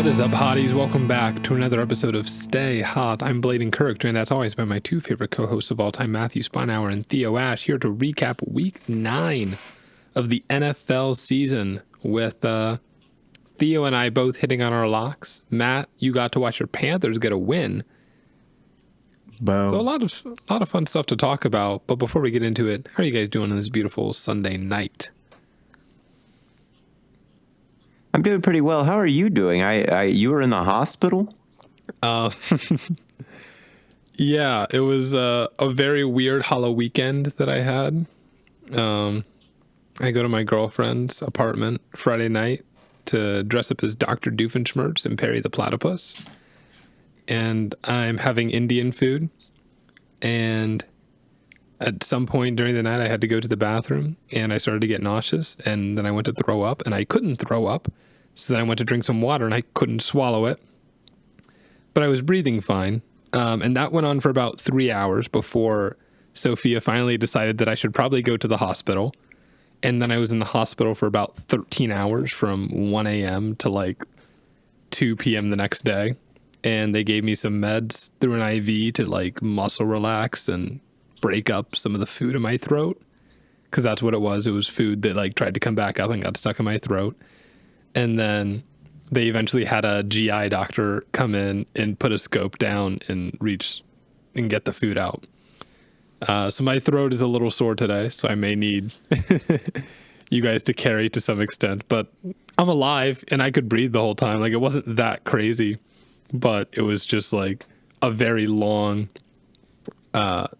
is up, hotties? Welcome back to another episode of Stay Hot. I'm Blaiden Kirk, joined as always by my two favorite co-hosts of all time, Matthew Spinauer and Theo Ash, here to recap Week 9 of the NFL season with Theo and I both hitting on our locks. Matt, you got to watch your Panthers get a win. Boom. So a lot of fun stuff to talk about. But before we get into it, how are you guys doing on this beautiful Sunday night? I'm doing pretty well. How are you doing? You were in the hospital? Yeah, it was a very weird Halloween weekend that I had. I go to my girlfriend's apartment Friday night to dress up as Dr. Doofenshmirtz and Perry the Platypus. And I'm having Indian food. And at some point during the night, I had to go to the bathroom and I started to get nauseous. And then I went to throw up and I couldn't throw up. So then I went to drink some water and I couldn't swallow it. But I was breathing fine. And that went on for about 3 hours before Sophia finally decided that I should probably go to the hospital. And then I was in the hospital for about 13 hours from 1 a.m. to like 2 p.m. the next day. And they gave me some meds through an IV to like muscle relax and break up some of the food in my throat. Because that's what it was. It was food that like tried to come back up and got stuck in my throat. And then they eventually had a GI doctor come in and put a scope down and reach and get the food out. So my throat is a little sore today, so I may need you guys to carry to some extent. But I'm alive and I could breathe the whole time. Like, it wasn't that crazy, but it was just like a very long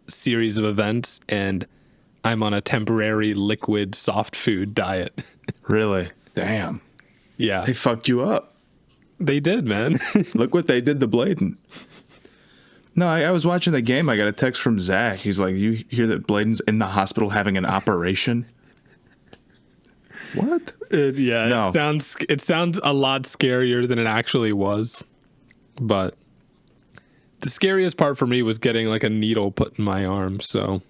series of events, and I'm on a temporary liquid soft food diet. Really? Damn. Yeah. They fucked you up. They did, man. Look what they did to Blaiden. No, I was watching the game. I got a text from Zach. He's like, you hear that Blaiden's in the hospital having an operation? What? Yeah, No. It sounds a lot scarier than it actually was. But the scariest part for me was getting like a needle put in my arm, so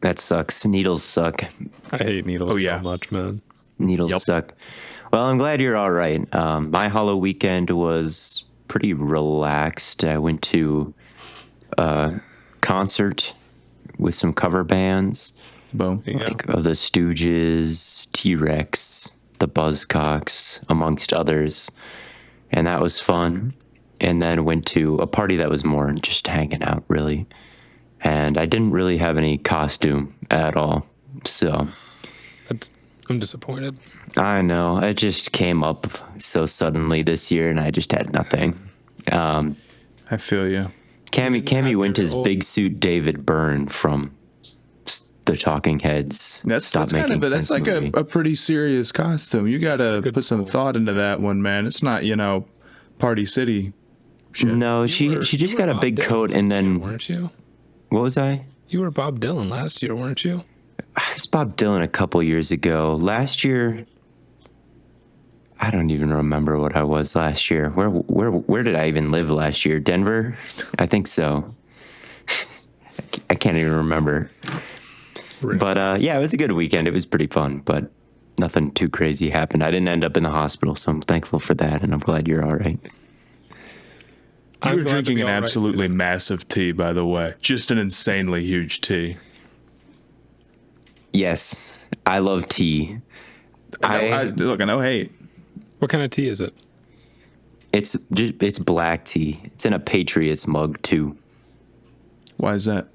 That sucks. Needles suck. I hate needles yeah. so much, man. Needles suck. Well, I'm glad you're all right. My Halloween weekend was pretty relaxed. I went to a concert with some cover bands. Boom. Like of the Stooges, T-Rex, the Buzzcocks, amongst others. And that was fun. And then went to a party that was more just hanging out, really. And I didn't really have any costume at all. So I'm disappointed. I know. It just came up so suddenly this year, and I just had nothing. I feel you. Cammy went as Big Suit David Byrne from the Talking Heads. That's kind of that's like a pretty serious costume. You got to put some thought into that one, man. It's not, Party City shit. No, she just got a big coat, and then Weren't you? what was I? You were Bob Dylan last year, weren't you? I was Bob Dylan a couple years ago. Last year, I don't even remember what I was last year. Where did I even live last year? Denver? I think so. I can't even remember. Really? But yeah, it was a good weekend. It was pretty fun, but nothing too crazy happened. I didn't end up in the hospital, so I'm thankful for that, and I'm glad you're all right. You were drinking an absolutely massive tea, by the way. Just an insanely huge tea. Yes, I love tea. Look, I know hate. What kind of tea is it? It's black tea. It's in a Patriots mug too. Why is that?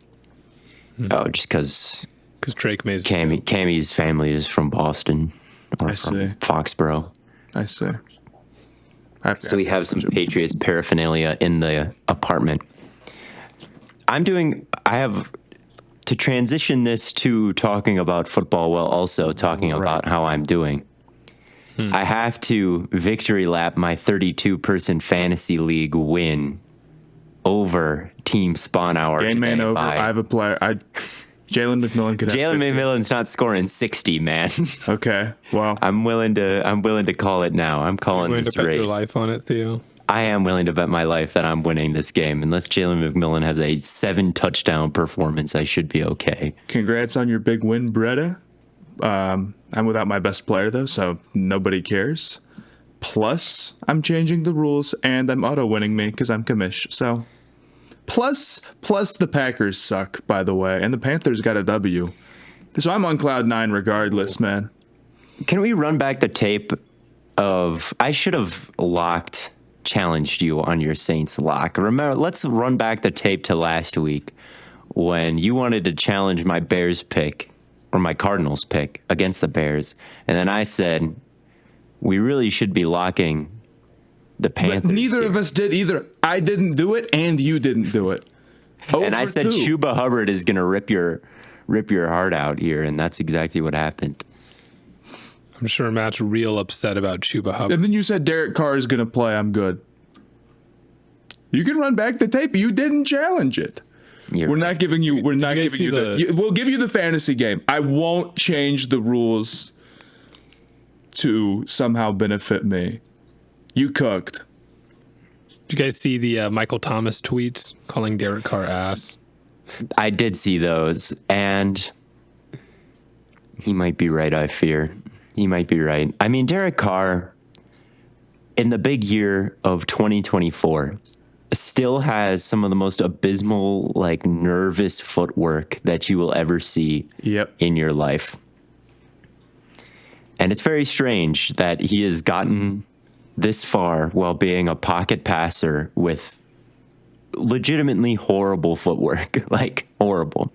Oh, just because Drake May's Cammy's family is from Boston or I from see. Foxborough. I see. So we have some Patriots paraphernalia in the apartment. I have to transition this to talking about football while also talking about how I'm doing. I have to victory lap my 32-person fantasy league win over Team Spawn Hour. Game man over. I have a player. Jalen McMillan could have Jalen 50. McMillan's not scoring 60, man. Okay, well, I'm willing to call it now. I'm calling You're willing this to bet race. your life on it, Theo? I am willing to bet my life that I'm winning this game. Unless Jalen McMillan has a 7-touchdown performance, I should be okay. congrats on your big win, Bretta. I'm without my best player though, so nobody cares. Plus, I'm changing the rules and I'm auto-winning me because I'm commish. So, plus the Packers suck, by the way, and the Panthers got a W. So I'm on cloud 9 regardless, man. Can we run back the tape of I should have challenged you on your Saints lock. Remember, let's run back the tape to last week when you wanted to challenge my Bears pick or my Cardinals pick against the Bears. And then I said, we really should be locking the Panthers. But neither of us did either. I didn't do it and you didn't do it. And I said Chuba Hubbard is going to rip your heart out here. And that's exactly what happened. I'm sure Matt's real upset about Chuba Hubbard. And then you said Derek Carr is going to play. I'm good. You can run back the tape. You didn't challenge it. We're not giving you. We're not giving you we'll give you the fantasy game. I won't change the rules to somehow benefit me. You cooked. Did you guys see the Michael Thomas tweets calling Derek Carr ass? I did see those, and he might be right, I fear. He might be right. I mean, Derek Carr, in the big year of 2024, still has some of the most abysmal, like, nervous footwork that you will ever see in your life. And it's very strange that he has gotten this far while being a pocket passer with legitimately horrible footwork, like horrible.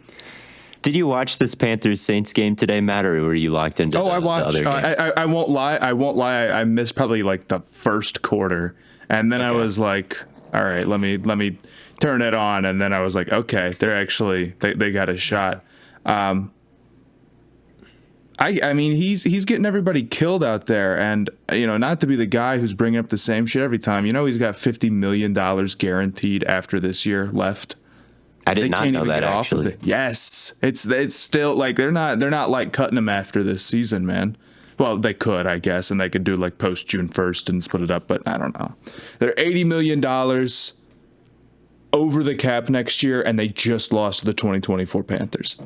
Did you watch this Panthers Saints game today, Matt, or were you locked into I watched. the other games? I won't lie. I missed probably like the first quarter, and then I was like, all right, let me turn it on, and then I was like, okay, they're actually they got a shot. I mean, he's getting everybody killed out there, and not to be the guy who's bringing up the same shit every time. He's got $50 million guaranteed after this year left. I did not know that, actually. Yes, it's still like they're not like cutting him after this season, man. Well, they could, I guess, and they could do like post June 1st and split it up, but I don't know. They're $80 million over the cap next year, and they just lost to the 2024 Panthers.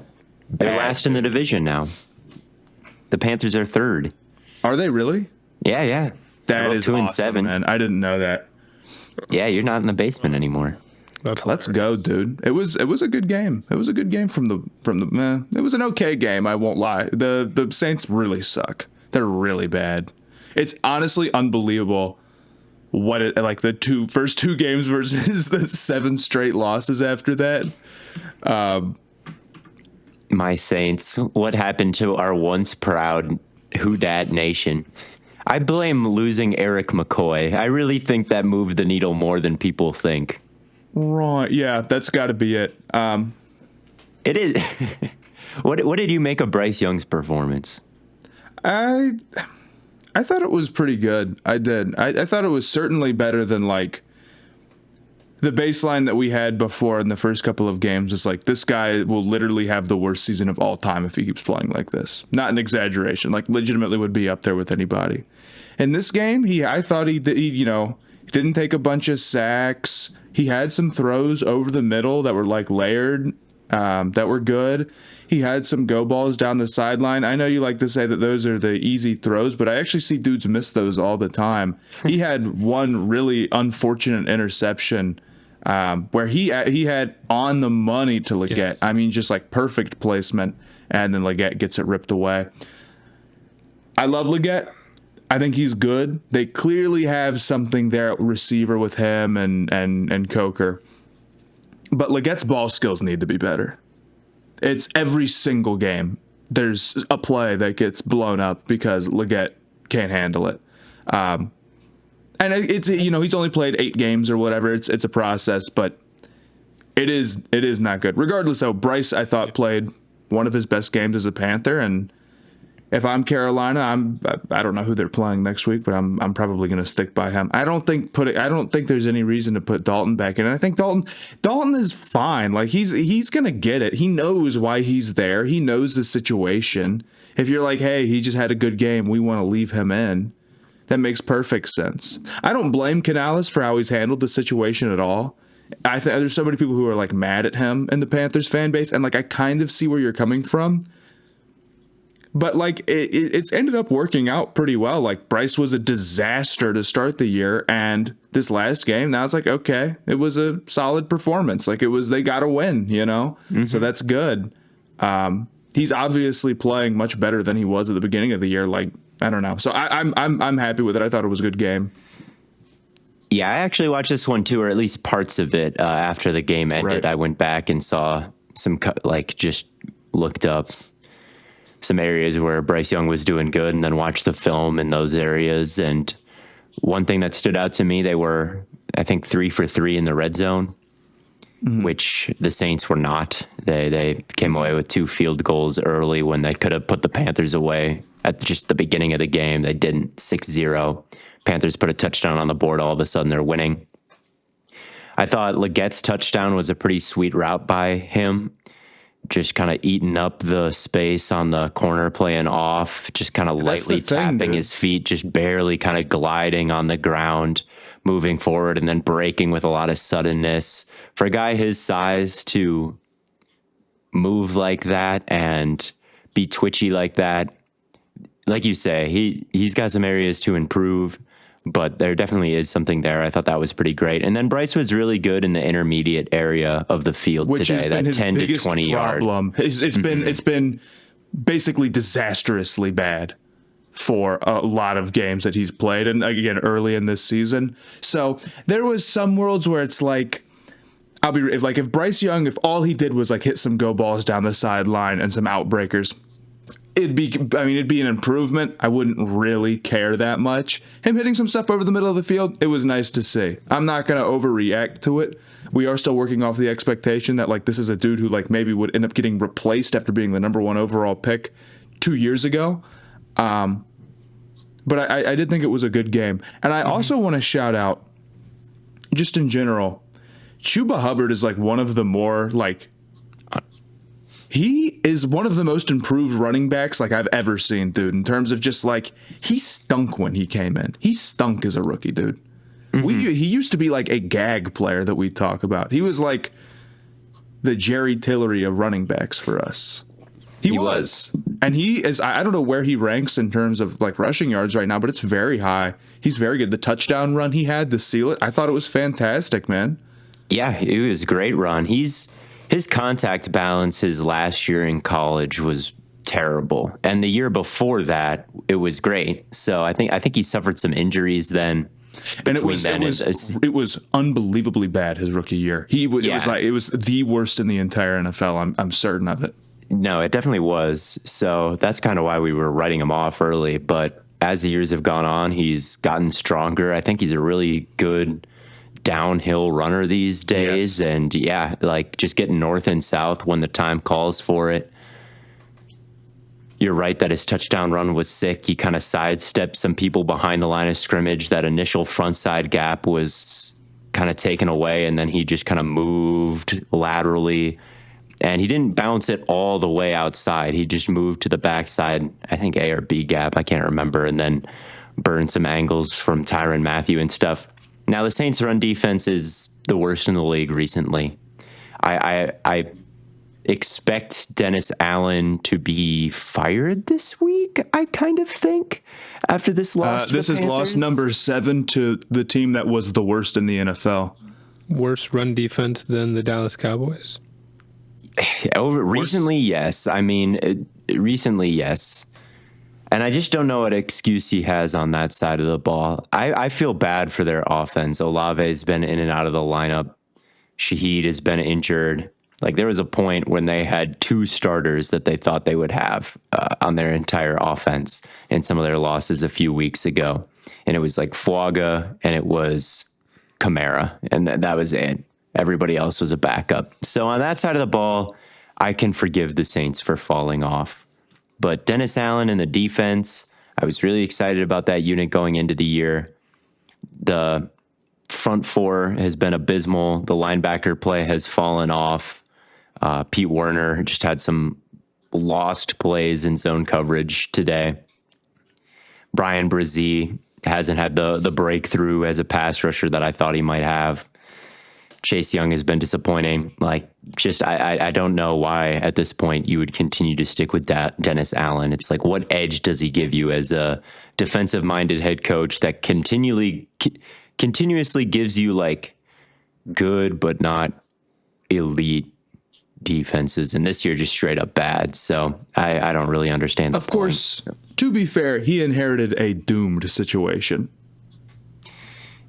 They're last in the division now. The Panthers are third. Are they really? Yeah. That is 2 and awesome, 7. man. I didn't know that. Yeah, you're not in the basement anymore. Let's go, dude. It was a good game. It was a good game from the it was an okay game, I won't lie. The Saints really suck. They're really bad. It's honestly unbelievable what the first two games versus the 7 straight losses after that. My Saints, what happened to our once proud Who Dat Nation? I blame losing Eric McCoy. I really think that moved the needle more than people think. Right, yeah, that's got to be it. It is. What did you make of Bryce Young's performance? I thought it was pretty good. I did. I thought it was certainly better than like the baseline that we had before in the first couple of games. Is like this guy will literally have the worst season of all time if he keeps playing like this. Not an exaggeration. Like legitimately would be up there with anybody. In this game, I thought he didn't take a bunch of sacks. He had some throws over the middle that were like layered, that were good. He had some go balls down the sideline. I know you like to say that those are the easy throws, but I actually see dudes miss those all the time. He had one really unfortunate interception where he had on the money to Leggett. Yes. I mean, just like perfect placement, and then Leggett gets it ripped away. I love Leggett. I think he's good. They clearly have something there at receiver with him and Coker. But Leggett's ball skills need to be better. It's every single game. There's a play that gets blown up because Leggett can't handle it. And it's he's only played 8 games or whatever. It's a process, but it is not good. Regardless, though, Bryce I thought played one of his best games as a Panther, and if I'm Carolina, I don't know who they're playing next week, but I'm probably going to stick by him. I don't think there's any reason to put Dalton back in. And I think Dalton is fine. Like he's going to get it. He knows why he's there. He knows the situation. If you're like, hey, he just had a good game, we want to leave him in, that makes perfect sense. I don't blame Canales for how he's handled the situation at all. There's so many people who are like mad at him in the Panthers fan base, and like I kind of see where you're coming from. But like it's ended up working out pretty well. Like Bryce was a disaster to start the year, and this last game, now it's like, okay, it was a solid performance. Like they got to win, So that's good. He's obviously playing much better than he was at the beginning of the year. Like, I don't know. So I'm happy with it. I thought it was a good game. Yeah, I actually watched this one too, or at least parts of it after the game ended. Right. I went back and saw just looked up some areas where Bryce Young was doing good and then watched the film in those areas. And one thing that stood out to me, they were, I think, 3 for 3 in the red zone, which the Saints were not. They came away with 2 field goals early when they could have put the Panthers away at just the beginning of the game. They didn't. 6-0. Panthers put a touchdown on the board. All of a sudden, they're winning. I thought Leggette's touchdown was a pretty sweet route by him. Just kind of eating up the space on the corner, playing off, just kind of lightly tapping his feet, just barely kind of gliding on the ground, moving forward, and then breaking with a lot of suddenness. For a guy his size to move like that and be twitchy like that, like you say, he's got some areas to improve, but there definitely is something there. I thought that was pretty great. And then Bryce was really good in the intermediate area of the field Which today, that 10 to 20 problem. yard. It's been basically disastrously bad for a lot of games that he's played, and again early in this season. So there was some worlds where it's like, if Bryce Young, if all he did was like hit some go balls down the sideline and some outbreakers, it'd be an improvement. I wouldn't really care that much. Him hitting some stuff over the middle of the field, it was nice to see. I'm not going to overreact to it. We are still working off the expectation that like this is a dude who like maybe would end up getting replaced after being the number 1 overall pick 2 years ago. But I did think it was a good game. And I also want to shout out, just in general, Chuba Hubbard is like one of the more like, he is one of the most improved running backs like I've ever seen, dude, in terms of just like, he stunk when he came in. He stunk as a rookie, dude. He used to be like a gag player that we talk about. He was like the Jerry Tillery of running backs for us. He was. And he is, I don't know where he ranks in terms of like rushing yards right now, but it's very high. He's very good. The touchdown run he had to seal it, I thought it was fantastic, man. Yeah, it was a great run. His contact balance his last year in college was terrible, and the year before that it was great. So I think he suffered some injuries then. And it was unbelievably bad his rookie year. It was the worst in the entire NFL. I'm certain of it. No, it definitely was. So that's kind of why we were writing him off early. But as the years have gone on, he's gotten stronger. I think he's a really good downhill runner these days. Yes. And yeah, like just getting north and south when the time calls for it. You're right that his touchdown run was sick. He kind of sidestepped some people behind the line of scrimmage. That initial front side gap was kind of taken away, and then he just kind of moved laterally. And he didn't bounce it all the way outside. He just moved to the backside, I think A or B gap, I can't remember, and then burned some angles from Tyrann Mathieu and stuff. Now, the Saints' run defense is the worst in the league recently. I expect Dennis Allen to be fired this week, I kind of think, after this loss to This the is Panthers. loss number 7 to the team that was the worst in the NFL. Worse run defense than the Dallas Cowboys? Recently, yes. I mean, recently, yes. And I just don't know what excuse he has on that side of the ball. I feel bad for their offense. Olave's been in and out of the lineup. Shaheed has been injured. Like, there was a point when they had 2 starters that they thought they would have on their entire offense in some of their losses a few weeks ago. And it was like Fuaga and it was Kamara. And that was it. Everybody else was a backup. So on that side of the ball, I can forgive the Saints for falling off. But Dennis Allen and the defense, I was really excited about that unit going into the year. The front 4 has been abysmal. The linebacker play has fallen off. Pete Werner just had some lost plays in zone coverage today. Brian Brzee hasn't had the breakthrough as a pass rusher that I thought he might have. Chase Young has been disappointing. Like, just I don't know why at this point you would continue to stick with Dennis Allen. It's like, what edge does he give you as a defensive-minded head coach that continuously gives you like good but not elite defenses, and this year just straight up bad. So I don't really understand. Of course, to be fair, he inherited a doomed situation.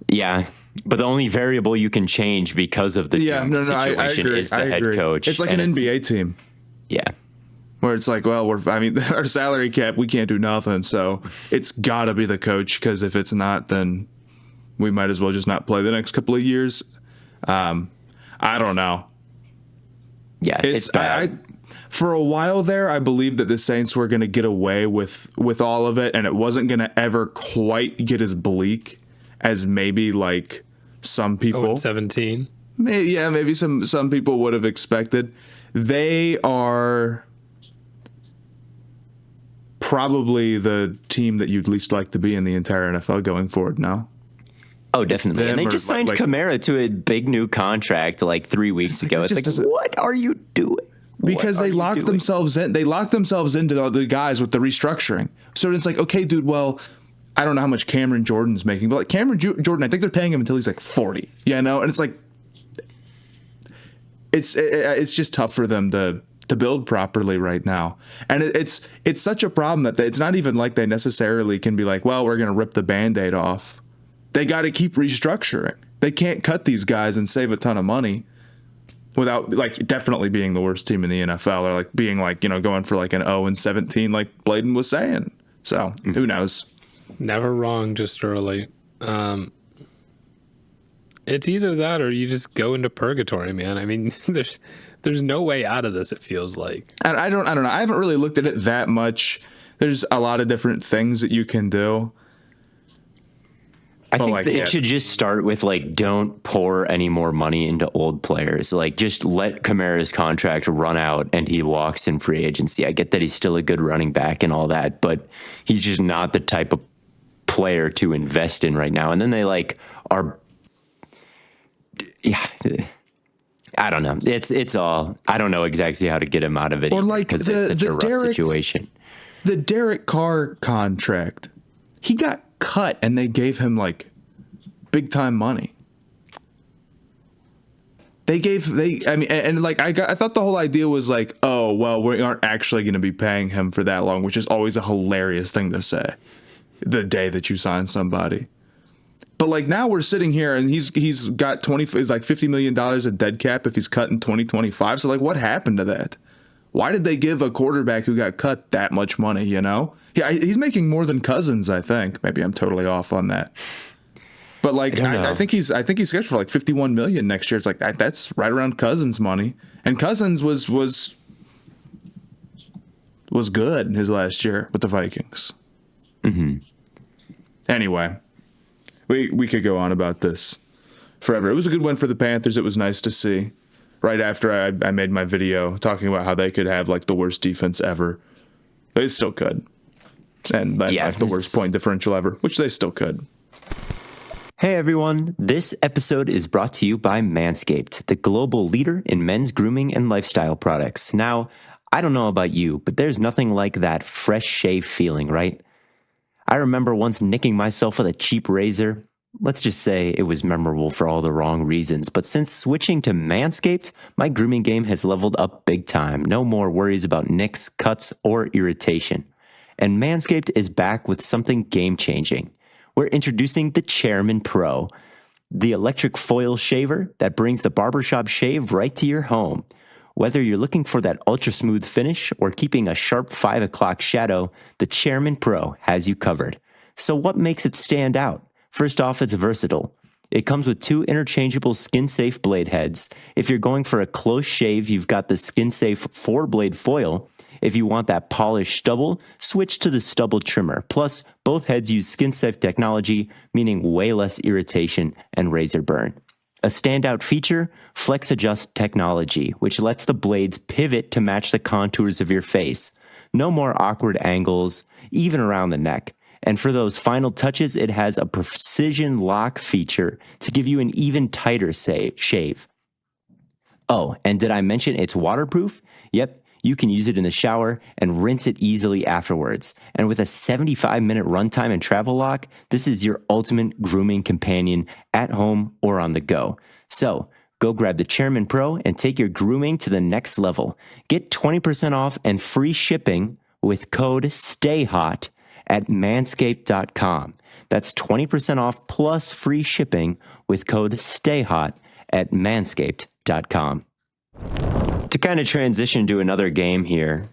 Yeah, but the only variable you can change because of the situation is the head coach. It's like an NBA team. Yeah. Where it's like, well, our salary cap, we can't do nothing. So it's got to be the coach, because if it's not, then we might as well just not play the next couple of years. I don't know. Yeah, it's bad. For a while there, I believed that the Saints were going to get away with all of it, and it wasn't going to ever quite get as bleak as maybe like some people. 17. Maybe some people would have expected. They are probably the team that you'd least like to be in the entire NFL going forward now. Oh, definitely. And they just signed Kamara to a big new contract like 3 weeks ago. It's like, what are you doing? Because they locked themselves in. They locked themselves into the guys with the restructuring. So it's like, okay, dude, well, I don't know how much Cameron Jordan's making, but like Cameron Jordan, I think they're paying him until he's like 40. And it's like, it's just tough for them to build properly right now. And it's such a problem that it's not even like they necessarily can be like, well, we're going to rip the Band-Aid off. They got to keep restructuring. They can't cut these guys and save a ton of money without like definitely being the worst team in the NFL, or like being like, going for like an 0-17 like Blaiden was saying. So who knows? Never wrong, just early. It's either that or you just go into purgatory, man. I mean, there's no way out of this, it feels like. And I don't know. I haven't really looked at it that much. There's a lot of different things that you can do. I think it should just start with like, don't pour any more money into old players. Like, just let Kamara's contract run out and he walks in free agency. I get that he's still a good running back and all that, but he's just not the type of player to invest in right now. And then they like are, yeah, I don't know. It's all, I don't know exactly how to get him out of it. Or like because it's such a rough situation. The Derek Carr contract, he got cut and they gave him like big time money. I thought the whole idea was like, oh, well, we aren't actually going to be paying him for that long, which is always a hilarious thing to say the day that you sign somebody. But like now we're sitting here and he's got $50 million of dead cap if he's cut in 2025. So like, what happened to that? Why did they give a quarterback who got cut that much money? Yeah, he's making more than Cousins, I think. Maybe I'm totally off on that. But like, I think he's scheduled for like $51 million next year. It's like that's right around Cousins' money. And Cousins was good in his last year with the Vikings. Mm-hmm. Anyway, we could go on about this forever. It was a good win for the Panthers. It was nice to see. Right after I made my video talking about how they could have like the worst defense ever. They still could. And like the worst point differential ever, which they still could. Hey everyone, this episode is brought to you by Manscaped, the global leader in men's grooming and lifestyle products. Now, I don't know about you, but there's nothing like that fresh shave feeling, right? I remember once nicking myself with a cheap razor. Let's just say it was memorable for all the wrong reasons, but since switching to Manscaped, my grooming game has leveled up big time. No more worries about nicks, cuts, or irritation. And Manscaped is back with something game-changing. We're introducing the Chairman Pro, the electric foil shaver that brings the barbershop shave right to your home. Whether you're looking for that ultra-smooth finish or keeping a sharp 5 o'clock shadow, the Chairman Pro has you covered. So what makes it stand out? First off, it's versatile. It comes with 2 interchangeable skin-safe blade heads. If you're going for a close shave, you've got the skin-safe 4-blade foil. If you want that polished stubble, switch to the stubble trimmer. Plus, both heads use skin-safe technology, meaning way less irritation and razor burn. A standout feature, Flex Adjust technology, which lets the blades pivot to match the contours of your face. No more awkward angles, even around the neck. And for those final touches, it has a precision lock feature to give you an even tighter shave. Oh, and did I mention it's waterproof? Yep, you can use it in the shower and rinse it easily afterwards. And with a 75-minute runtime and travel lock, this is your ultimate grooming companion at home or on the go. So, go grab the Chairman Pro and take your grooming to the next level. Get 20% off and free shipping with code STAYHOT at manscaped.com. That's 20% off plus free shipping with code STAYHOT at manscaped.com. To kind of transition to another game here,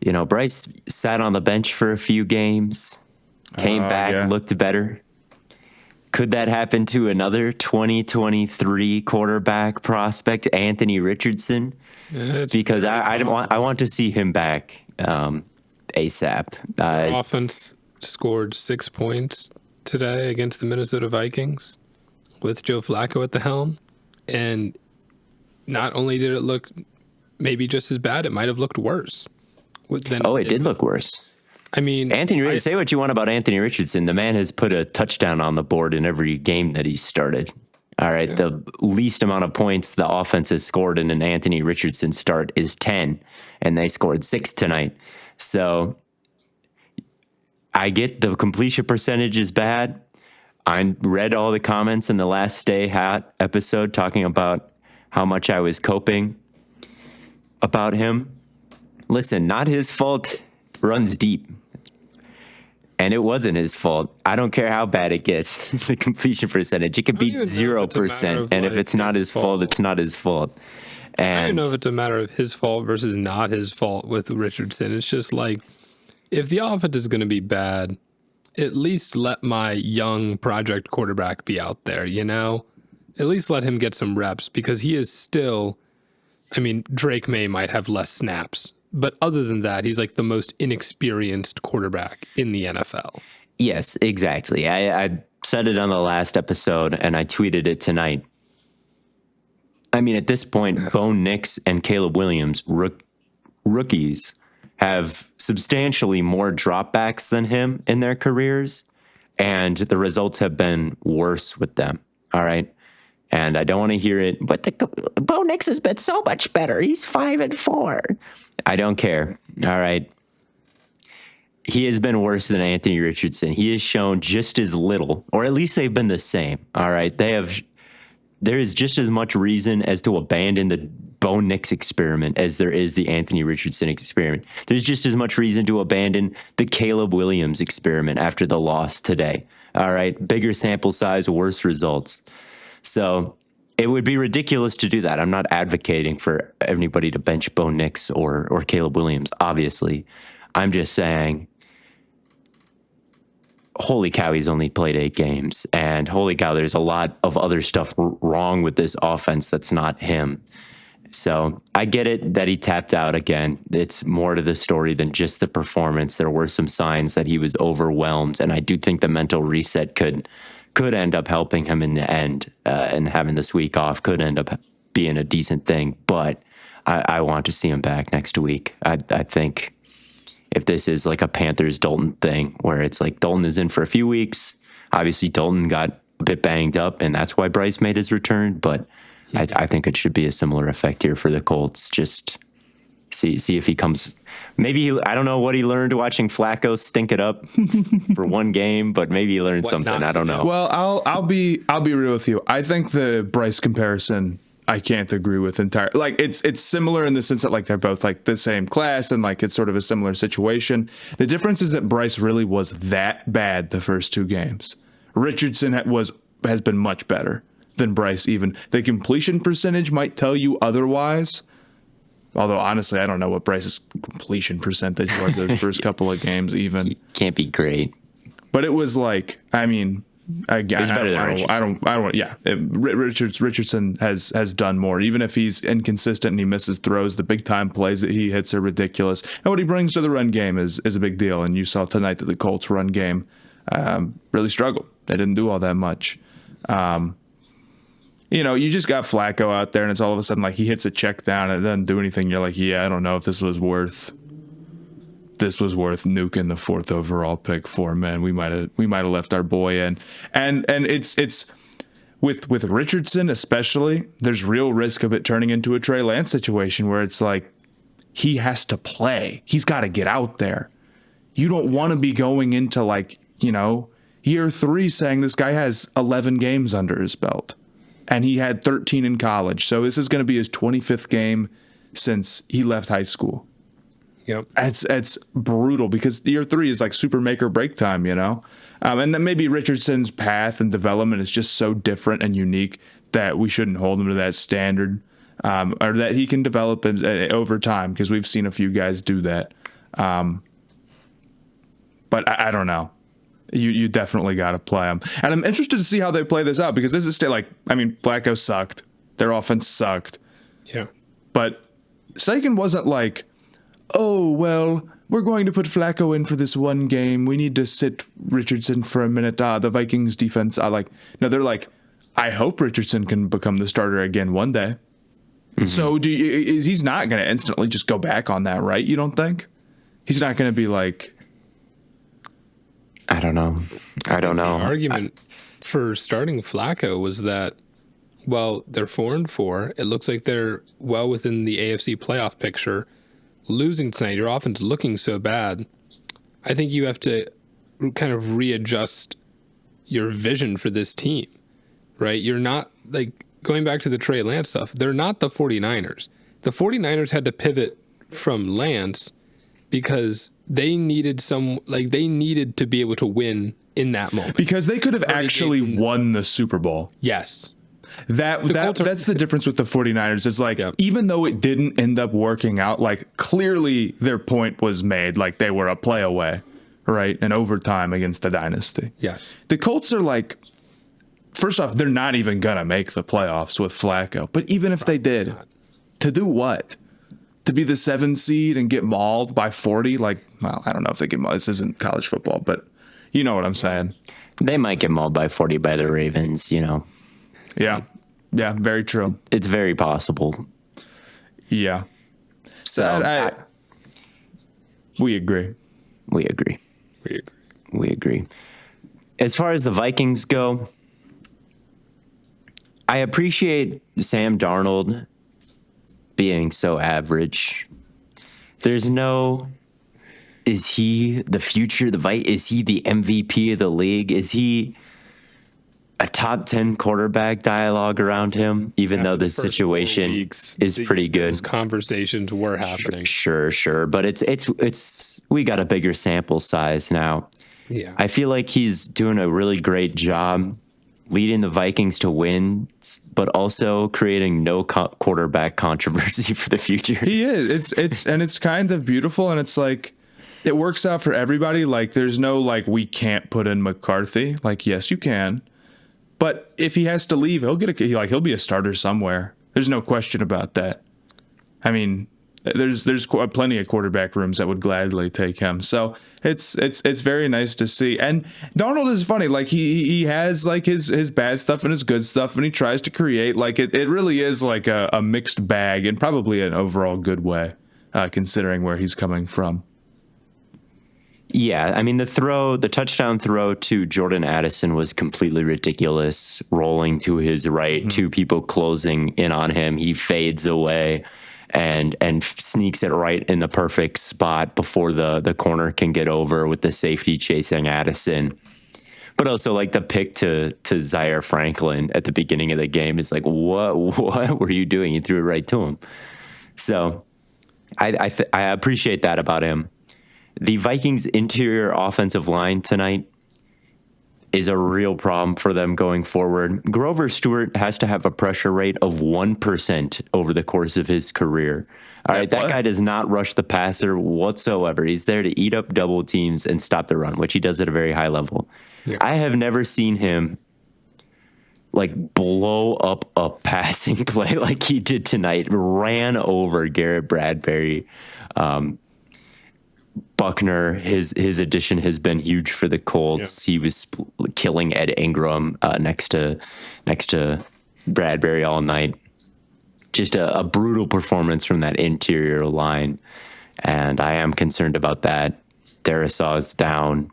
you know, Bryce sat on the bench for a few games, came back, looked better. Could that happen to another 2023 quarterback prospect, Anthony Richardson? Because I want to see him back ASAP. Offense scored 6 points today against the Minnesota Vikings with Joe Flacco at the helm, and not only did it look maybe just as bad, it might have looked worse. It did look worse. I mean, say what you want about Anthony Richardson. The man has put a touchdown on the board in every game that he's started. All right. Yeah. The least amount of points the offense has scored in an Anthony Richardson start is 10, and they scored 6 tonight. So I get the completion percentage is bad. I read all the comments in the last Stay Hot episode talking about how much I was coping about him. Listen, not his fault runs deep. And it wasn't his fault. I don't care how bad it gets, the completion percentage. It could be 0%. And if it's not his fault, it's not his fault. And I don't know if it's a matter of his fault versus not his fault with Richardson. It's just like, if the offense is going to be bad, at least let my young project quarterback be out there, you know? At least let him get some reps, because he is still, I mean, Drake May might have less snaps, but other than that, he's like the most inexperienced quarterback in the NFL. Yes, exactly. I said it on the last episode, and I tweeted it tonight. I mean, at this point, Bo Nix and Caleb Williams, rookies, have substantially more dropbacks than him in their careers, and the results have been worse with them. All right. And I don't want to hear it, but Bo Nix has been so much better. He's 5-4. I don't care. All right. He has been worse than Anthony Richardson. He has shown just as little, or at least they've been the same. All right. There is just as much reason as to abandon the Bo Nix experiment as there is the Anthony Richardson experiment. There's just as much reason to abandon the Caleb Williams experiment after the loss today. All right. Bigger sample size, worse results. So it would be ridiculous to do that. I'm not advocating for anybody to bench Bo Nix or Caleb Williams, obviously. I'm just saying, holy cow, he's only played 8 games. And holy cow, there's a lot of other stuff wrong with this offense that's not him. So I get it that he tapped out again. It's more to the story than just the performance. There were some signs that he was overwhelmed. And I do think the mental reset could end up helping him in the end, and having this week off could end up being a decent thing. But I want to see him back next week. I think if this is like a Panthers Dalton thing, where it's like Dalton is in for a few weeks, obviously Dalton got a bit banged up, and that's why Bryce made his return. But I think it should be a similar effect here for the Colts. Just see if he comes. Maybe I don't know what he learned watching Flacco stink it up for one game, but maybe he learned something. I don't know. Well, I'll be real with you. I think the Bryce comparison I can't agree with entirely. Like it's similar in the sense that like they're both like the same class and like it's sort of a similar situation. The difference is that Bryce really was that bad the first 2 games. Richardson has been much better than Bryce. Even the completion percentage might tell you otherwise. Although, honestly, I don't know what Bryce's completion percentage was those first couple of games even. He can't be great. But it was like, I mean, again, Richardson has done more. Even if he's inconsistent and he misses throws, the big-time plays that he hits are ridiculous. And what he brings to the run game is a big deal. And you saw tonight that the Colts run game really struggled. They didn't do all that much. You know, you just got Flacco out there, and it's all of a sudden like he hits a check down and it doesn't do anything. You're like, yeah, I don't know if this was worth this was worth nuking the 4th overall pick for, man. We might have left our boy in. And it's with Richardson especially, there's real risk of it turning into a Trey Lance situation where it's like he has to play. He's got to get out there. You don't want to be going into like, year 3 saying this guy has 11 games under his belt and he had 13 in college. So this is going to be his 25th game since he left high school. Yep. It's brutal because year 3 is like super make or break time, and then maybe Richardson's path and development is just so different and unique that we shouldn't hold him to that standard, or that he can develop over time, because we've seen a few guys do that. But I don't know. You definitely got to play him. And I'm interested to see how they play this out, because this is still Flacco sucked. Their offense sucked. Yeah. But Sagan wasn't like, oh, well, we're going to put Flacco in for this one game. We need to sit Richardson for a minute. The Vikings defense, no, they're like, I hope Richardson can become the starter again one day. Mm-hmm. So he's not going to instantly just go back on that, right? You don't think? He's not going to be like... I don't know. The argument for starting Flacco was that, well, they're 4-4. It looks like they're well within the AFC playoff picture. Losing tonight, your offense looking so bad, I think you have to kind of readjust your vision for this team, right? You're not, going back to the Trey Lance stuff, they're not the 49ers. The 49ers had to pivot from Lance because they needed to be able to win in that moment. Because they could have actually won the Super Bowl. Yes. That's the difference with the 49ers. It's even though it didn't end up working out, clearly their point was made. They were a play away, right? In overtime against the dynasty. Yes. The Colts are first off, they're not even going to make the playoffs with Flacco. But even if they did, to do what? To be the 7 seed and get mauled by 40? I don't know if they get mauled. This isn't college football, but you know what I'm saying. They might get mauled by 40 by the Ravens, Yeah. Yeah, very true. It's very possible. Yeah. So we agree. We agree. As far as the Vikings go, I appreciate Sam Darnold being so average. There's no, is he the future? Is he the MVP of the league? Is he a top 10 quarterback dialogue around him? Even though the situation is pretty good. Those conversations were happening. Sure. But it's we got a bigger sample size now. Yeah. I feel like he's doing a really great job leading the Vikings to wins, but also creating no quarterback controversy for the future. He is. It's kind of beautiful, and it's it works out for everybody. There's no we can't put in McCarthy. Yes, you can, but if he has to leave, he'll he'll be a starter somewhere. There's no question about that. I mean, there's plenty of quarterback rooms that would gladly take him. So it's very nice to see. And Darnold is funny. He has his bad stuff and his good stuff, and he tries to create it really is a mixed bag, and probably an overall good way, considering where he's coming from. Yeah, I mean the touchdown throw to Jordan Addison was completely ridiculous. Rolling to his right, mm-hmm. 2 people closing in on him, he fades away and sneaks it right in the perfect spot before the corner can get over with the safety chasing Addison. But also the pick to Zaire Franklin at the beginning of the game is what were you doing? You threw it right to him. So I appreciate that about him. The Vikings' interior offensive line tonight is a real problem for them going forward. Grover Stewart has to have a pressure rate of 1% over the course of his career. All right, that guy does not rush the passer whatsoever. He's there to eat up double teams and stop the run, which he does at a very high level. Yeah. I have never seen him blow up a passing play like he did tonight. Ran over Garrett Bradbury. Buckner, his addition has been huge for the Colts. Yeah. He was killing Ed Ingram next to Bradbury all night. Just a brutal performance from that interior line. And I am concerned about that. Derisaw's down.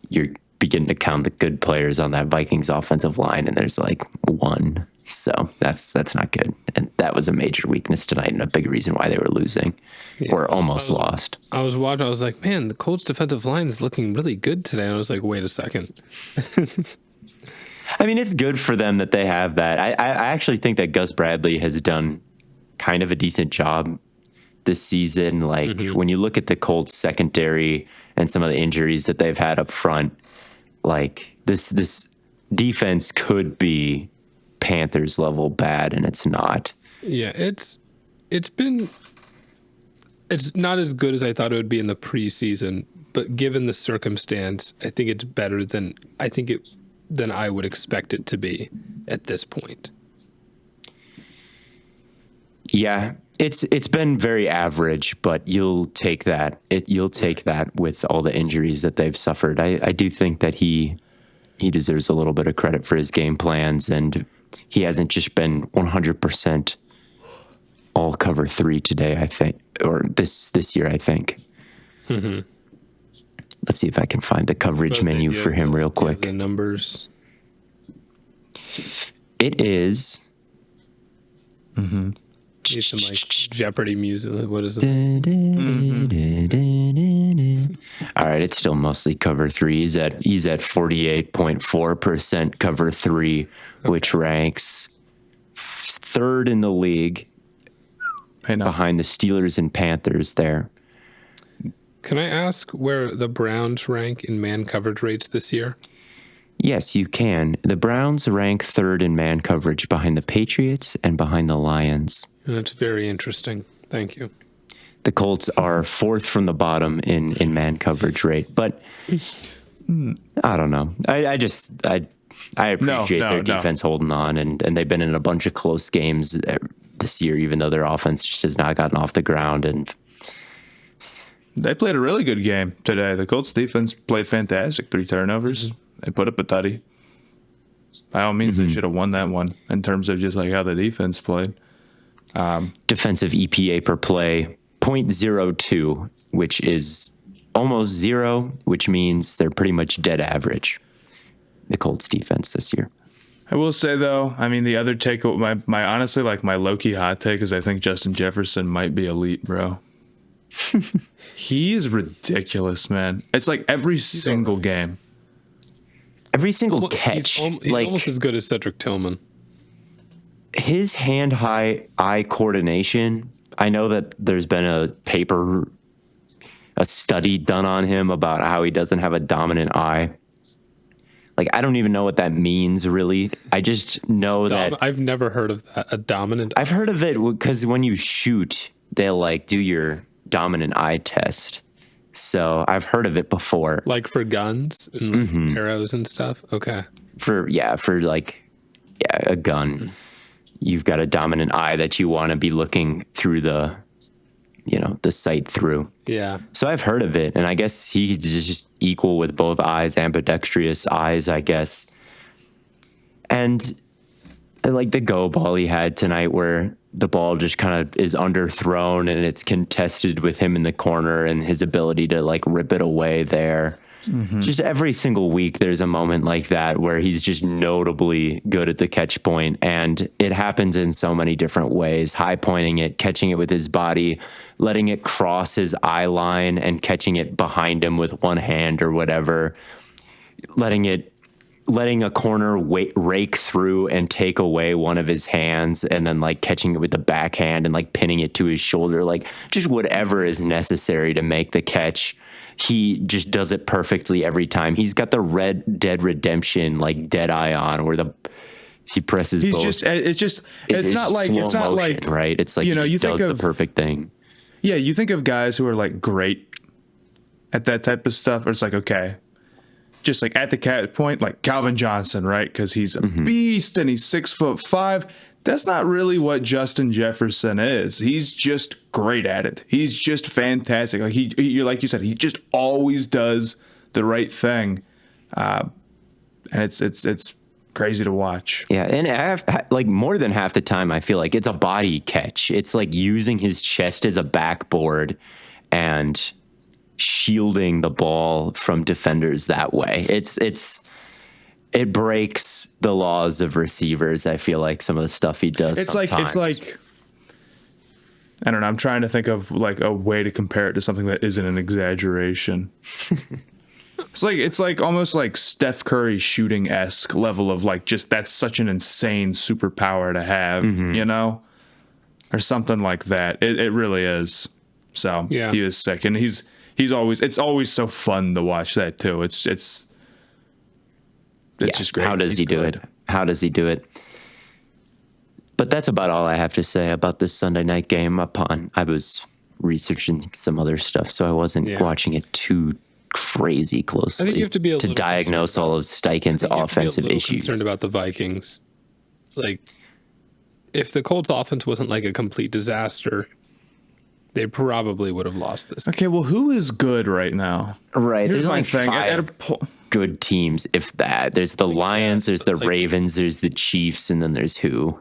You're beginning to count the good players on that Vikings offensive line, and there's like one. So that's not good. And that was a major weakness tonight and a big reason why they were losing or almost lost. I was watching. I was like, man, the Colts defensive line is looking really good today. And I was like, wait a second. I mean, it's good for them that they have that. I actually think that Gus Bradley has done kind of a decent job this season. Like when you look at the Colts secondary and some of the injuries that they've had up front, like this defense could be Panthers level bad, and it's not. Yeah, it's not as good as I thought it would be in the preseason, but given the circumstance, I think it's better than I would expect it to be at this point. Yeah, it's been very average, but you'll take that. You'll take that with all the injuries that they've suffered. I do think that he deserves a little bit of credit for his game plans, and he hasn't just been 100% all cover 3 today, I think, or this year, I think. Mm-hmm. Let's see if I can find the coverage menu for him real quick. The numbers. It is. Mm-hmm. Need some like Jeopardy music. What is it? All right, it's still mostly cover 3. He's at 48.4% cover 3, which ranks 3rd in the league behind the Steelers and Panthers there. Can I ask where the Browns rank in man coverage rates this year? Yes, you can. The Browns rank 3rd in man coverage behind the Patriots and behind the Lions. That's very interesting. Thank you. The Colts are 4th from the bottom in man coverage rate, but I don't know. I appreciate their defense holding on, and they've been in a bunch of close games this year, even though their offense just has not gotten off the ground. And they played a really good game today. The Colts defense played fantastic. 3 turnovers. They put up a tutty. By all means, they should have won that one in terms of just like how the defense played. Defensive EPA per play, 0.02, which is almost 0, which means they're pretty much dead average, the Colts defense this year. I will say, though, I mean, the other take, my honestly, like my low-key hot take is I think Justin Jefferson might be elite, bro. He is ridiculous, man. It's like every single game. Every single catch. He's like, almost as good as Cedric Tillman. His hand-eye coordination, I know that there's been a study done on him about how he doesn't have a dominant eye. Like, I don't even know what that means, really. I just know that... I've never heard of that, a dominant... I've heard of it because when you shoot, they'll, like, do your dominant eye test. So I've heard of it before. Like for guns and arrows and stuff? Okay. For a gun. You've got a dominant eye that you want to be looking through the sight through. Yeah. So I've heard of it, and I guess he's just equal with both eyes, ambidextrous eyes, I guess. And like the go ball he had tonight where the ball just kind of is underthrown and it's contested with him in the corner and his ability to like rip it away there. Just every single week there's a moment like that where he's just notably good at the catch point, and it happens in so many different ways. High pointing it, catching it with his body, letting it cross his eye line and catching it behind him with one hand or whatever, letting a corner rake through and take away one of his hands and then like catching it with the backhand and like pinning it to his shoulder, like just whatever is necessary to make the catch. He just does it perfectly every time. He's got the Red Dead Redemption like dead eye on where he presses He's both. It's not like right. It's like, you does the perfect thing. Yeah. You think of guys who are like great at that type of stuff. Or it's like, okay, just like at the cat point, like Calvin Johnson, right? Cause he's a beast and he's 6'5". That's not really what Justin Jefferson is. He's just great at it. He's just fantastic. Like like you said, he just always does the right thing, and it's crazy to watch. Yeah, and like more than half the time, I feel like it's a body catch. It's like using his chest as a backboard and shielding the ball from defenders that way. It breaks the laws of receivers. I feel like some of the stuff he does. It's sometimes. like I don't know. I'm trying to think of like a way to compare it to something that isn't an exaggeration. It's like almost like Steph Curry shooting-esque level of like just that's such an insane superpower to have, you know, or something like that. It really is. So Yeah. he is sick, and he's always it's always so fun to watch that too. It's just great. How does he do it? How does he do it? But that's about all I have to say about this Sunday night game. I was researching some other stuff, so I wasn't watching it too crazy closely. I think you have to be a little diagnose all of Steichen's offensive issues. Concerned about the Vikings, like if the Colts' offense wasn't like a complete disaster, they probably would have lost this. Okay, well, who is good right now? Right, Here's there's my like thing. five good teams, if that. There's the Lions, there's the Ravens, there's the Chiefs, and then there's who?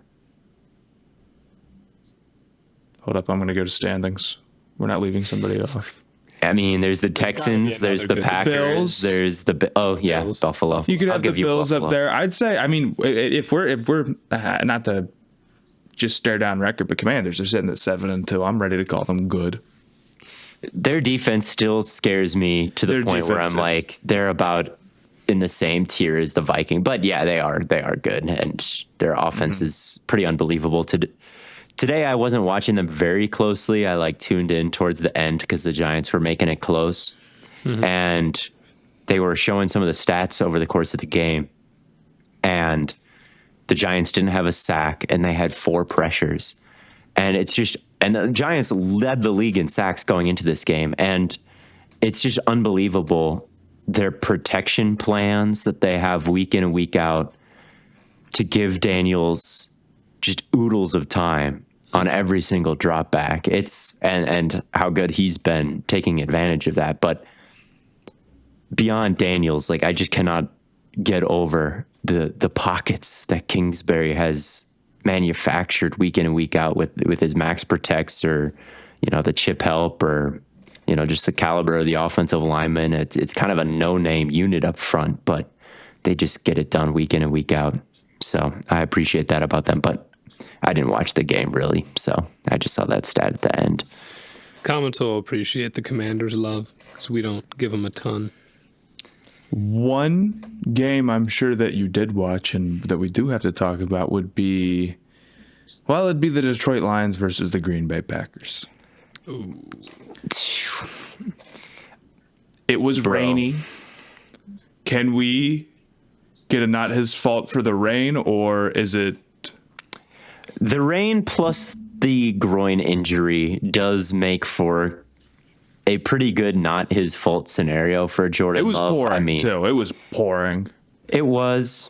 Hold up, I'm going to go to standings. We're not leaving somebody off. I mean, there's the Texans, there's the Packers, Bills. there's the Bills. Buffalo. You could I'll have the give you Bills Buffalo. up there. I'd say, I mean, if we're not to just stare down record, but Commanders are sitting at 7-2. I'm ready to call them good. Their defense still scares me to the Their point where I'm defense is- like, they're about in the same tier as the Viking. But yeah, they are good, and their offense is pretty unbelievable. Today, I wasn't watching them very closely. I like tuned in towards the end because the Giants were making it close, and they were showing some of the stats over the course of the game, and the Giants didn't have a sack, and they had 4 pressures, and and the Giants led the league in sacks going into this game, and it's just unbelievable their protection plans that they have week in and week out to give Daniels just oodles of time on every single drop back. And how good he's been taking advantage of that. But beyond Daniels, like I just cannot get over the pockets that Kingsbury has manufactured week in and week out with his max protects, or, the chip help, or, just the caliber of the offensive lineman. It's kind of a no-name unit up front, but they just get it done week in and week out. So I appreciate that about them, but I didn't watch the game really, so I just saw that stat at the end. Comments will appreciate the Commanders' love because we don't give them a ton. One game I'm sure that you did watch and that we do have to talk about would be, well, it'd be the Detroit Lions versus the Green Bay Packers. Ooh. It was rainy. Can we get a not his fault for the rain, or is it? The rain plus the groin injury does make for a pretty good not his fault scenario for Jordan It was Love. pouring too. It was pouring. It was,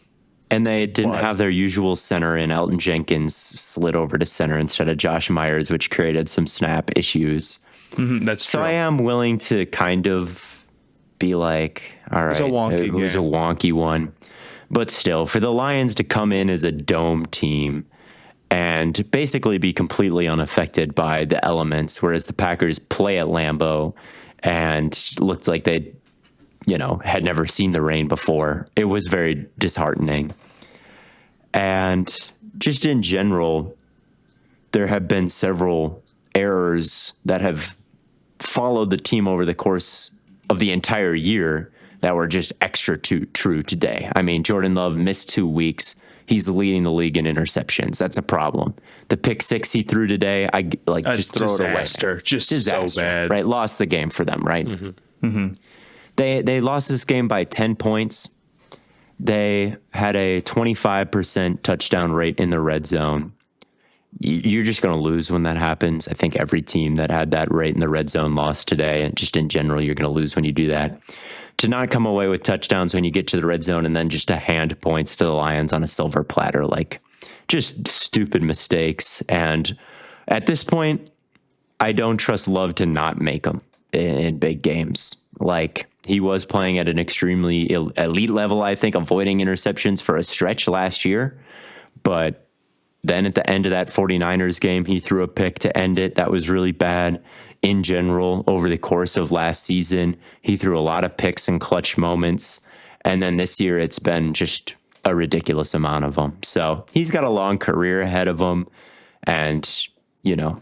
and they didn't have their usual center in. Elton Jenkins slid over to center instead of Josh Myers, which created some snap issues. That's So true. I am willing to kind of be like, all right, was a wonky it was a game. wonky one. But still, for the Lions to come in as a dome team and basically be completely unaffected by the elements, whereas the Packers play at Lambeau and looked like they, had never seen the rain before. It was very disheartening. And just in general, there have been several errors that have followed the team over the course of the entire year that were just extra true today. I mean, Jordan Love missed 2 weeks. He's leading the league in interceptions. That's a problem. The pick 6 he threw today, just throw it away. Disaster. Just so bad. Right? Lost the game for them, right? They lost this game by 10 points. They had a 25% touchdown rate in the red zone. You're just going to lose when that happens. I think every team that had that rate in the red zone lost today. And just in general, you're going to lose when you do that. To not come away with touchdowns when you get to the red zone and then just to hand points to the Lions on a silver platter, just stupid mistakes. And at this point, I don't trust Love to not make them in big games. He was playing at an extremely elite level, I think, avoiding interceptions for a stretch last year. But then at the end of that 49ers game, he threw a pick to end it. That was really bad. in general over the course of last season. He threw a lot of picks and clutch moments. And then this year, it's been just a ridiculous amount of them. So he's got a long career ahead of him. And, you know,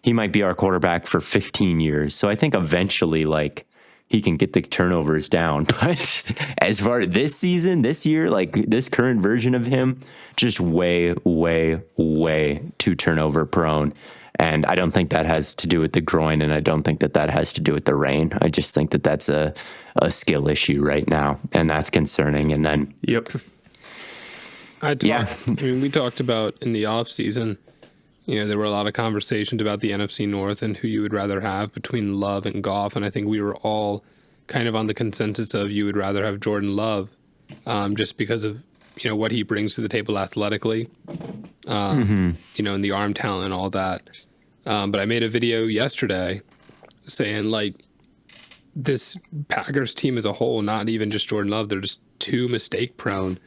he might be our quarterback for 15 years. So I think eventually, like, he can get the turnovers down. But as far as this season, this year, like this current version of him, just way, way, way too turnover prone. And I don't think that has to do with the groin, and I don't think that has to do with the rain. I just think that that's a skill issue right now, and that's concerning. And then, Yep. I mean, we talked about in the off season, you know, there were a lot of conversations about the NFC North and who you would rather have between Love and Goff. And I think we were all kind of on the consensus of you would rather have Jordan Love, just because of, you know, what he brings to the table athletically, you know, and the arm talent and all that. But I made a video yesterday saying, like, this Packers team as a whole, not even just Jordan Love, they're just too mistake prone.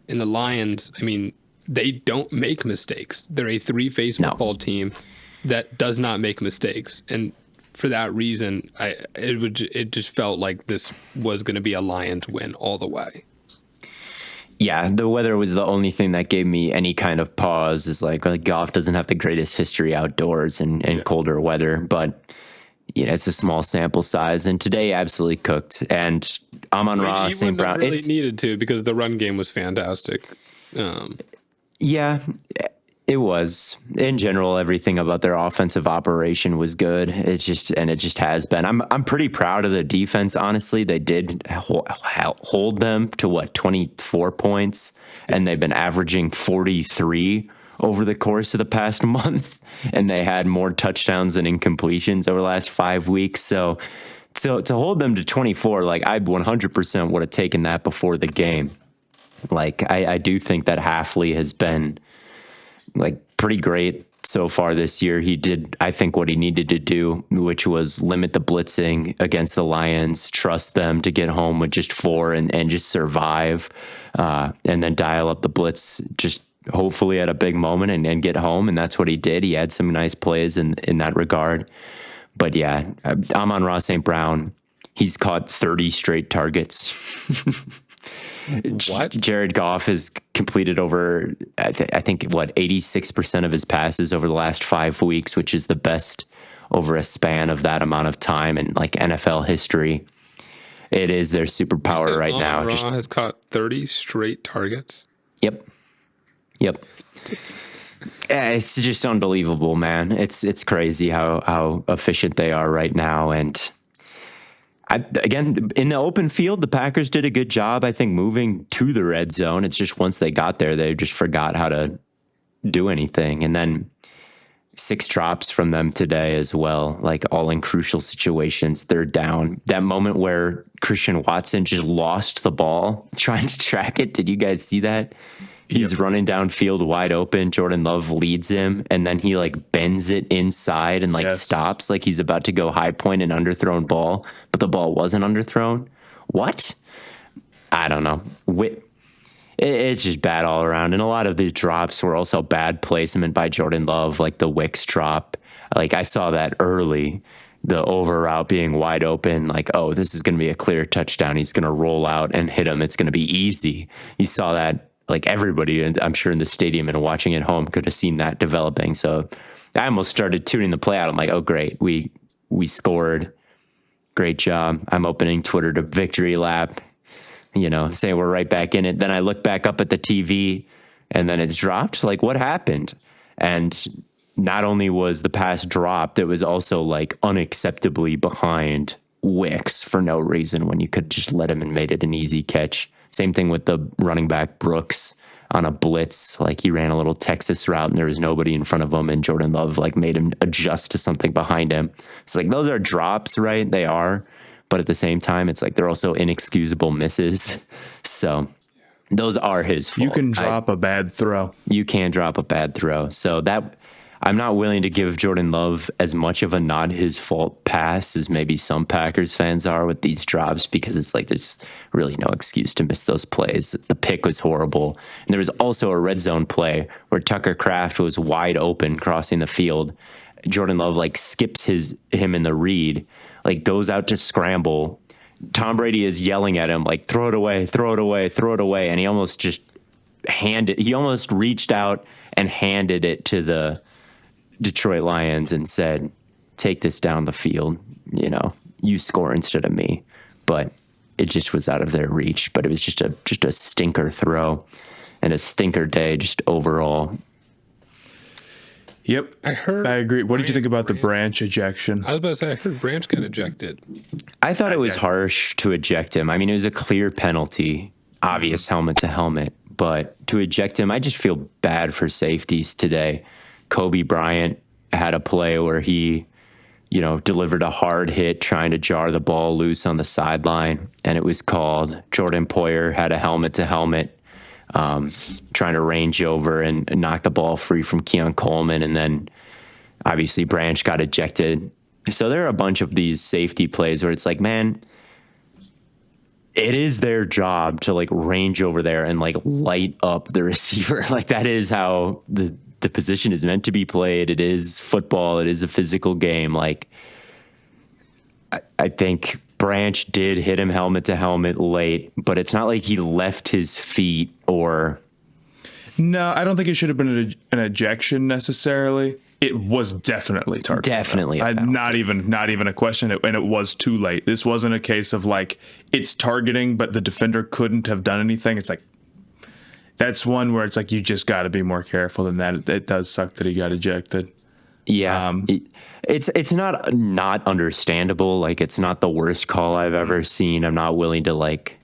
And the Lions, I mean, they don't make mistakes. They're a three-phase football team that does not make mistakes. And for that reason, it just felt like this was going to be a Lions win all the way. Yeah, the weather was the only thing that gave me any kind of pause. Is like Goff doesn't have the greatest history outdoors and colder weather, but you know, it's a small sample size. And today absolutely cooked. And Amon-Ra, St. Brown. He really needed to, because the run game was fantastic. Yeah, it was. In general, everything about their offensive operation was good. It just has been. I'm pretty proud of the defense, honestly. They did hold them to 24 points, and they've been averaging 43 over the course of the past month, and they had more touchdowns than incompletions over the last 5 weeks. So to hold them to 24, like, I 100% would have taken that before the game. Like, I do think that Halfley has been, like, pretty great so far this year. He did, I think, what he needed to do, which was limit the blitzing against the Lions, trust them to get home with just 4 and just survive, and then dial up the blitz just hopefully at a big moment and get home. And that's what he did. He had some nice plays in that regard. But yeah, Amon-Ra St. Brown, he's caught 30 straight targets. What? Jared Goff has completed over, I think, 86% of his passes over the last 5 weeks, which is the best over a span of that amount of time in, like, NFL history. It is their superpower right now. Amon-Ra has caught 30 straight targets. Yep. It's just unbelievable, man. It's crazy how efficient they are right now. And again, in the open field, the Packers did a good job, I think, moving to the red zone. It's just once they got there, they just forgot how to do anything. And then 6 drops from them today as well, like, all in crucial situations. Third down. That moment where Christian Watson just lost the ball trying to track it. Did you guys see that? He's running downfield wide open. Jordan Love leads him, and then he, like, bends it inside and, like, stops like he's about to go high point an underthrown ball, but the ball wasn't underthrown. What? I don't know. It's just bad all around. And a lot of the drops were also bad placement by Jordan Love, like the Wicks drop. Like, I saw that early, the over route being wide open, like, oh, this is going to be a clear touchdown. He's going to roll out and hit him. It's going to be easy. You saw that. Like, everybody, I'm sure, in the stadium and watching at home could have seen that developing. So I almost started tuning the play out. I'm like, oh, great. We scored. Great job. I'm opening Twitter to victory lap, you know, saying we're right back in it. Then I look back up at the TV, and then it's dropped. Like, what happened? And not only was the pass dropped, it was also, like, unacceptably behind Wicks for no reason when you could just let him and made it an easy catch. Same thing with the running back Brooks on a blitz. Like, he ran a little Texas route and there was nobody in front of him, and Jordan Love, like, made him adjust to something behind him. So, like, those are drops, right? They are. But at the same time, it's like they're also inexcusable misses. So those are his fault. You can drop a bad throw. You can drop a bad throw. So that, I'm not willing to give Jordan Love as much of a not his fault pass as maybe some Packers fans are with these drops, because it's like there's really no excuse to miss those plays. The pick was horrible. And there was also a red zone play where Tucker Kraft was wide open crossing the field. Jordan Love like skips him in the read, like goes out to scramble. Tom Brady is yelling at him like, throw it away, throw it away, throw it away. And he almost reached out and handed it to the Detroit Lions and said, take this down the field, you score instead of me. But it just was out of their reach. But it was just a stinker throw and a stinker day just overall. Yep. I agree. What did you think about the Branch ejection? I was about to say, I heard Branch got ejected. I thought it was harsh to eject him. I mean, it was a clear penalty, obvious helmet to helmet. But to eject him, I just feel bad for safeties today. Kobe Bryant had a play where he, delivered a hard hit trying to jar the ball loose on the sideline, and it was called. Jordan Poyer had a helmet to helmet, trying to range over and knock the ball free from Keon Coleman, and then obviously Branch got ejected. So there are a bunch of these safety plays where it's like, man, it is their job to like range over there and like light up the receiver. Like that is how the position is meant to be played. It is football. It is a physical game. Like I think Branch did hit him helmet to helmet late, but it's not like he left his feet or. No, I don't think it should have been an ejection necessarily. It was definitely targeted. Definitely. Not even a question. And it was too late. This wasn't a case of like it's targeting, but the defender couldn't have done anything. It's like, that's one where it's like, you just got to be more careful than that. It does suck that he got ejected. Yeah. It's not understandable. Like it's not the worst call I've ever seen. I'm not willing to like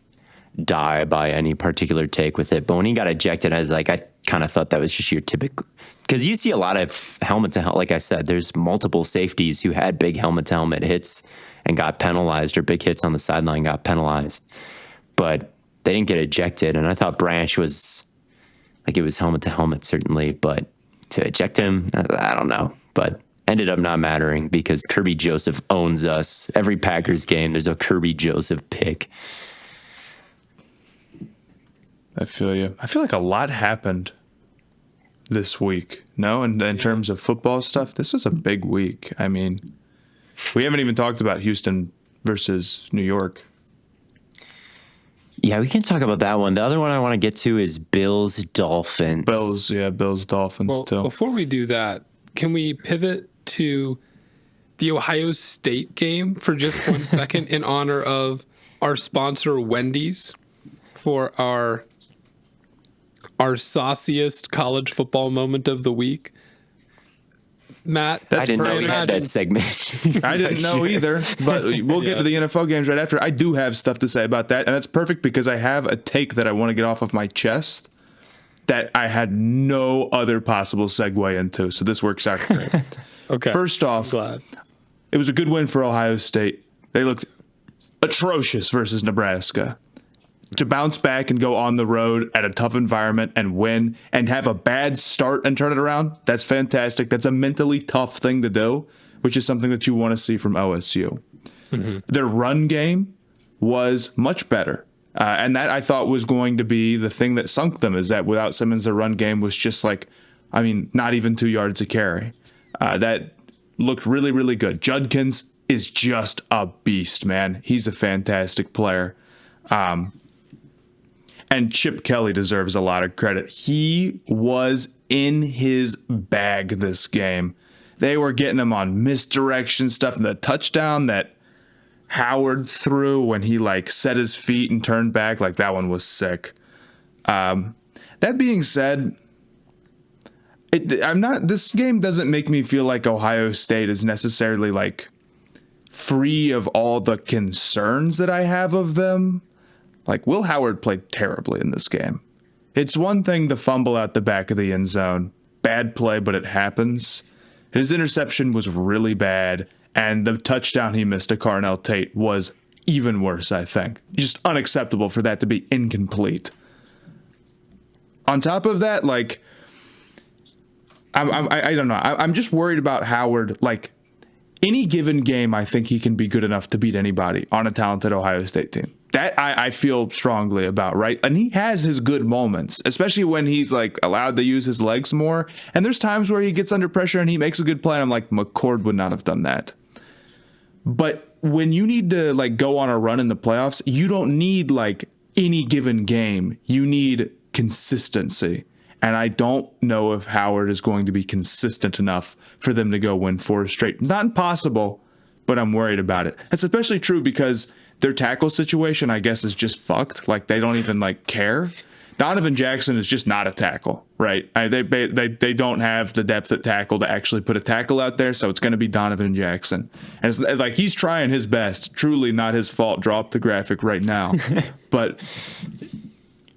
die by any particular take with it. But when he got ejected, I was like, I kind of thought that was just your typical, because you see a lot of helmet to helmet. Like I said, there's multiple safeties who had big helmet to helmet hits and got penalized, or big hits on the sideline got penalized, but they didn't get ejected. And I thought Branch was like, it was helmet to helmet certainly, but to eject him, I don't know. But ended up not mattering because Kirby Joseph owns us. Every Packers game, there's a Kirby Joseph pick. I feel you. I feel like a lot happened this week. No, and in terms of football stuff, this is a big week. I mean, we haven't even talked about Houston versus New York. Yeah, we can talk about that one. The other one I want to get to is Bills Dolphins. Bills Dolphins Well, too. before we do that, can we pivot to the Ohio State game for just 1 second in honor of our sponsor Wendy's for our Sauciest college football moment of the week? Matt, I didn't know we had that segment. I didn't know either, but we'll get to the NFL games right after. I do have stuff to say about that, and that's perfect because I have a take that I want to get off of my chest that I had no other possible segue into, so this works out great. Okay. First off, it was a good win for Ohio State. They looked atrocious versus Nebraska. To bounce back and go on the road at a tough environment and win and have a bad start and turn it around, that's fantastic. That's a mentally tough thing to do, which is something that you want to see from OSU. Mm-hmm. Their run game was much better. And that I thought was going to be the thing that sunk them, is that without Simmons, their run game was just like, not even 2 yards a carry. That looked really, really good. Judkins is just a beast, man. He's a fantastic player. And Chip Kelly deserves a lot of credit. He was in his bag this game. They were getting him on misdirection stuff. And the touchdown that Howard threw when he set his feet and turned back, that one was sick. That being said, this game doesn't make me feel like Ohio State is necessarily free of all the concerns that I have of them. Will Howard played terribly in this game. It's one thing to fumble out the back of the end zone. Bad play, but it happens. His interception was really bad, and the touchdown he missed to Carnell Tate was even worse, I think. Just unacceptable for that to be incomplete. On top of that, I don't know. I'm just worried about Howard. Any given game, I think he can be good enough to beat anybody on a talented Ohio State team. that I feel strongly about, right? And he has his good moments, especially when he's like allowed to use his legs more. And there's times where he gets under pressure and he makes a good play. And I'm like, McCord would not have done that. But when you need to like go on a run in the playoffs, you don't need like any given game. You need consistency. And I don't know if Howard is going to be consistent enough for them to go win 4 straight. Not impossible, but I'm worried about it. That's especially true because their tackle situation, I guess, is just fucked. Like, they don't even, like, care. Donovan Jackson is just not a tackle, right? They don't have the depth at tackle to actually put a tackle out there, so it's going to be Donovan Jackson. And it's like, he's trying his best. Truly not his fault. Drop the graphic right now. But,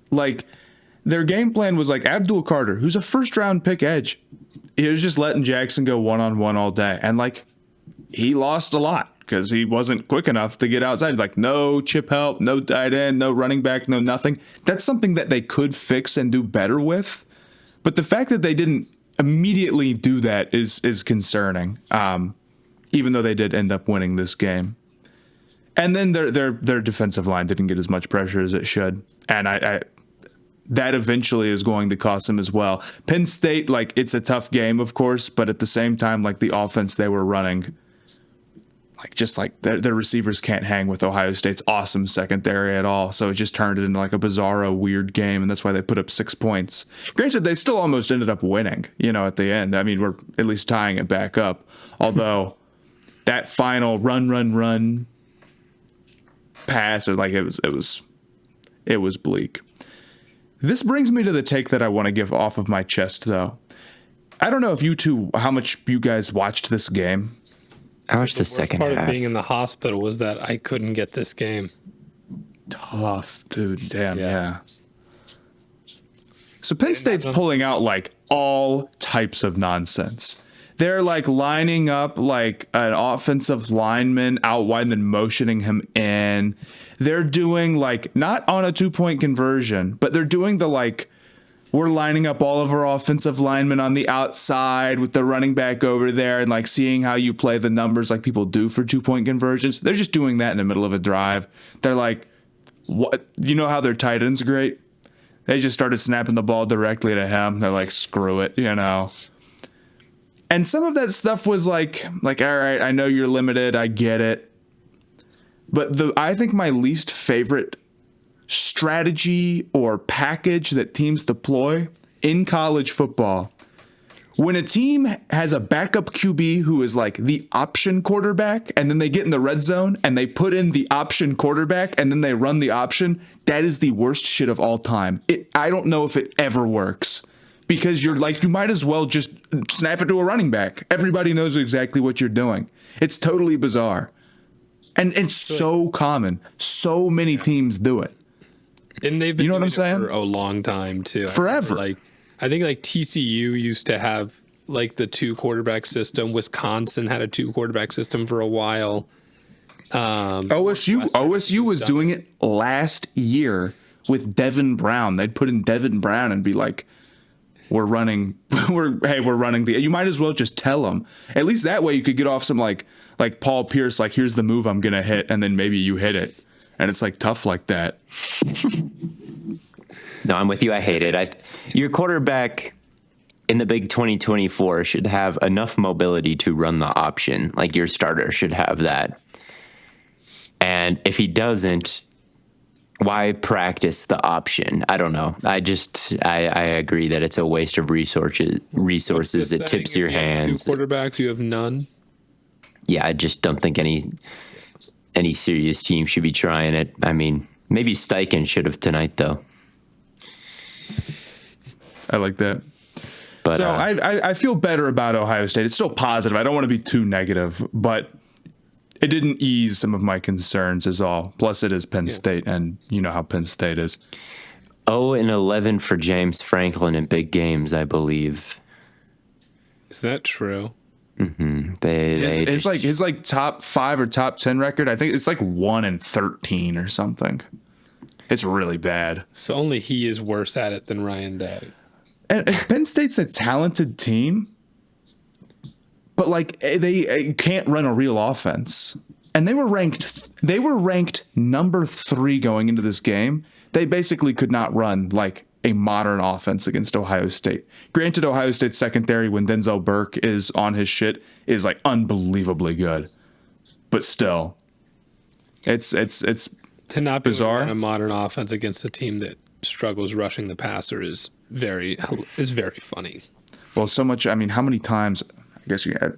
like, their game plan was like Abdul Carter, who's a first-round pick edge. He was just letting Jackson go one-on-one all day. And, like, he lost a lot because he wasn't quick enough to get outside. Like, no chip help, no tight end, no running back, no nothing. That's something that they could fix and do better with. But the fact that they didn't immediately do that is concerning, even though they did end up winning this game. And then their defensive line didn't get as much pressure as it should. And I that eventually is going to cost them as well. Penn State, like, it's a tough game, of course, but at the same time, like, the offense they were running, like, just like their receivers can't hang with Ohio State's awesome secondary at all. So it just turned it into like a bizarro, weird game, and that's why they put up 6 points. Granted, they still almost ended up winning, at the end. I mean, we're at least tying it back up. Although that final run pass, or like it was bleak. This brings me to the take that I want to give off of my chest, though. I don't know if how much you guys watched this game. I watched the second half. Part of being in the hospital was that I couldn't get this game. Tough, dude. Damn, yeah. So Penn State's pulling out like all types of nonsense. They're like lining up like an offensive lineman out wide and then motioning him in. They're doing like not on a 2-point conversion, but they're doing the like, we're lining up all of our offensive linemen on the outside with the running back over there and like seeing how you play the numbers like people do for 2-point conversions. They're just doing that in the middle of a drive. They're like, what? You know how their tight end's great? They just started snapping the ball directly to him. They're like, screw it, And some of that stuff was like, all right, I know you're limited. I get it. But I think my least favorite strategy or package that teams deploy in college football, when a team has a backup QB who is like the option quarterback, and then they get in the red zone and they put in the option quarterback and then they run the option, that is the worst shit of all time. I don't know if it ever works. Because you're like, you might as well just snap it to a running back. Everybody knows exactly what you're doing. It's totally bizarre. And it's so common. So many teams do it. And they've been doing what I'm it saying? For a long time, too. Forever. I think TCU used to have like the 2-quarterback system. Wisconsin had a 2-quarterback system for a while. OSU was doing it last year with Devin Brown. They'd put in Devin Brown and be like, we're running the, you might as well just tell them. At least that way you could get off some like Paul Pierce, like, here's the move I'm going to hit. And then maybe you hit it. And it's like tough like that. No, I'm with you. I hate it. Your quarterback in the big 2024 should have enough mobility to run the option. Like, your starter should have that. And if he doesn't, why practice the option? I don't know. I agree that it's a waste of resources. It tips your hands. 2 quarterbacks, you have none. Yeah, I just don't think any serious team should be trying it. I mean, maybe Steichen should have tonight, though. I like that. But so I feel better about Ohio State. It's still positive. I don't want to be too negative, but it didn't ease some of my concerns is all. Plus, it is Penn State, and you know how Penn State is. 0-11 for James Franklin in big games, I believe. Is that true? Mm-hmm. It's like his like top 5 or top 10 record. I think it's like 1-13 or something. It's really bad. So only he is worse at it than Ryan Day. And Penn State's a talented team, but like they can't run a real offense. and they were ranked number 3 going into this game. They basically could not run like a modern offense against Ohio State. Granted, Ohio State's secondary, when Denzel Burke is on his shit, is like unbelievably good. But still, it's To not be bizarre. able to run a modern offense against a team that struggles rushing the passer is very funny. Well, so much. I mean, how many times? I guess you had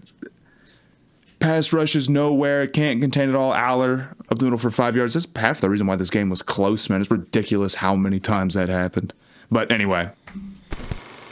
pass rushes nowhere. Can't contain it all. Aller up the middle for 5 yards. That's half the reason why this game was close, man. It's ridiculous how many times that happened. But anyway,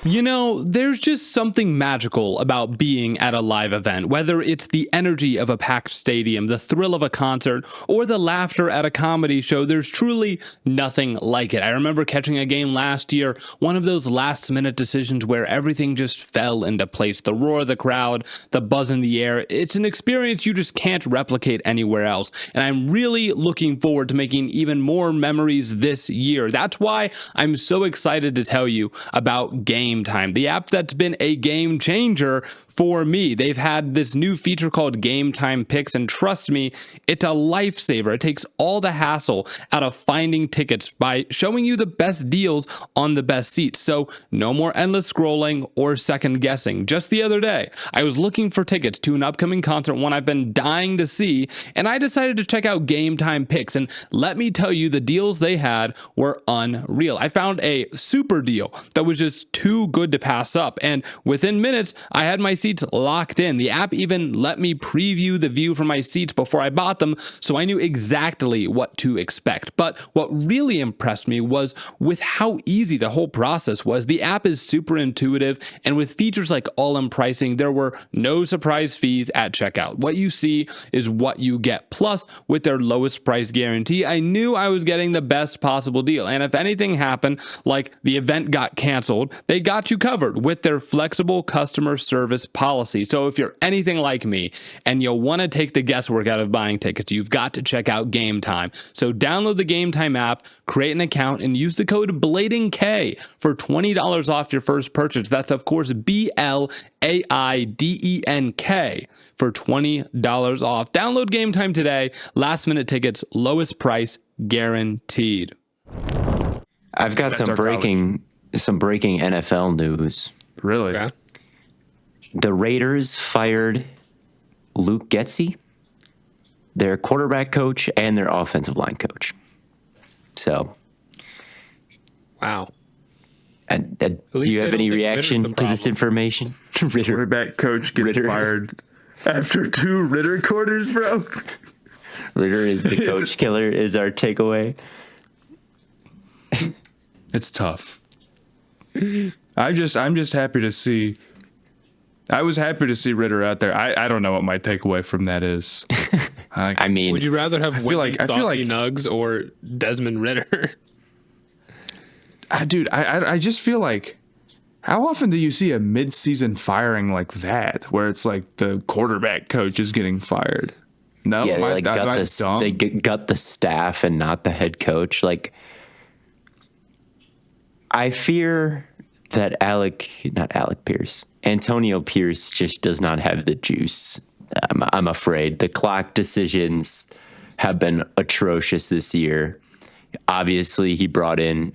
You know, there's just something magical about being at a live event, whether it's the energy of a packed stadium, the thrill of a concert, or the laughter at a comedy show. There's truly nothing like it. I remember catching a game last year, one of those last-minute decisions where everything just fell into place. The roar of the crowd, the buzz in the air. It's an experience you just can't replicate anywhere else. And I'm really looking forward to making even more memories this year. That's why I'm so excited to tell you about Game Time, the app that's been a game changer for me. They've had this new feature called Game Time Picks, and trust me, it's a lifesaver. It takes all the hassle out of finding tickets by showing you the best deals on the best seats. So no more endless scrolling or second guessing. Just the other day, I was looking for tickets to an upcoming concert, one I've been dying to see, and I decided to check out Game Time Picks, and let me tell you, the deals they had were unreal. I found a super deal that was just too good to pass up, and within minutes, I had my seats locked in. The app even let me preview the view from my seats before I bought them, so I knew exactly what to expect. But what really impressed me was with how easy the whole process was. The app is super intuitive, and with features like all-in pricing, there were no surprise fees at checkout. What you see is what you get. Plus, with their lowest price guarantee, I knew I was getting the best possible deal. And if anything happened, like the event got canceled, they got you covered with their flexible customer service policy. So if you're anything like me and you want to take the guesswork out of buying tickets, you've got to check out Game Time. So download the Game Time app, create an account, and use the code BLAIDENK for $20 off your first purchase. That's, of course, BLAIDENK for $20 off. Download Game Time today. Last minute tickets, lowest price guaranteed. I've got some breaking NFL news. really, Yeah. The Raiders fired Luke Getsy, their quarterback coach and their offensive line coach. So, Wow. do least you they have don't any think reaction Ritter's the to this problem. information? Ritter, quarterback coach gets Ritter. fired after 2 Ritter quarters, bro. Ritter is the coach killer, is our takeaway. It's tough. I'm just happy to see. I was happy to see Ritter out there. I don't know what my takeaway from that is. I mean, Would you rather have Wendy I feel Saucy like- Nugs or Desmond Ritter? Dude, I just feel like, how often do you see a mid-season firing like that, where it's like the quarterback coach is getting fired? No, yeah, am I they dumb? gut the staff and not the head coach. Like, I fear that Antonio Pierce just does not have the juice. I'm afraid the clock decisions have been atrocious this year. Obviously, he brought in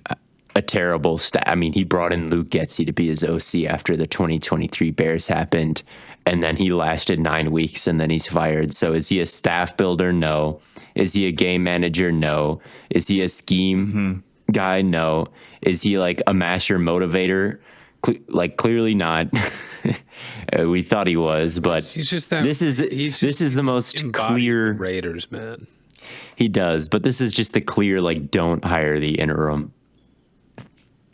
a terrible staff. I mean, he brought in Luke Getsy to be his OC after the 2023 Bears happened, and then he lasted 9 weeks, and then he's fired. So is he a staff builder? No. Is he a game manager? No. Is he a scheme guy? No. Is he like a master motivator? Clearly not. We thought he was, but He's just that. this is the most embodies clear. the Raiders, man. He does, but this is just the clear, like, don't hire the interim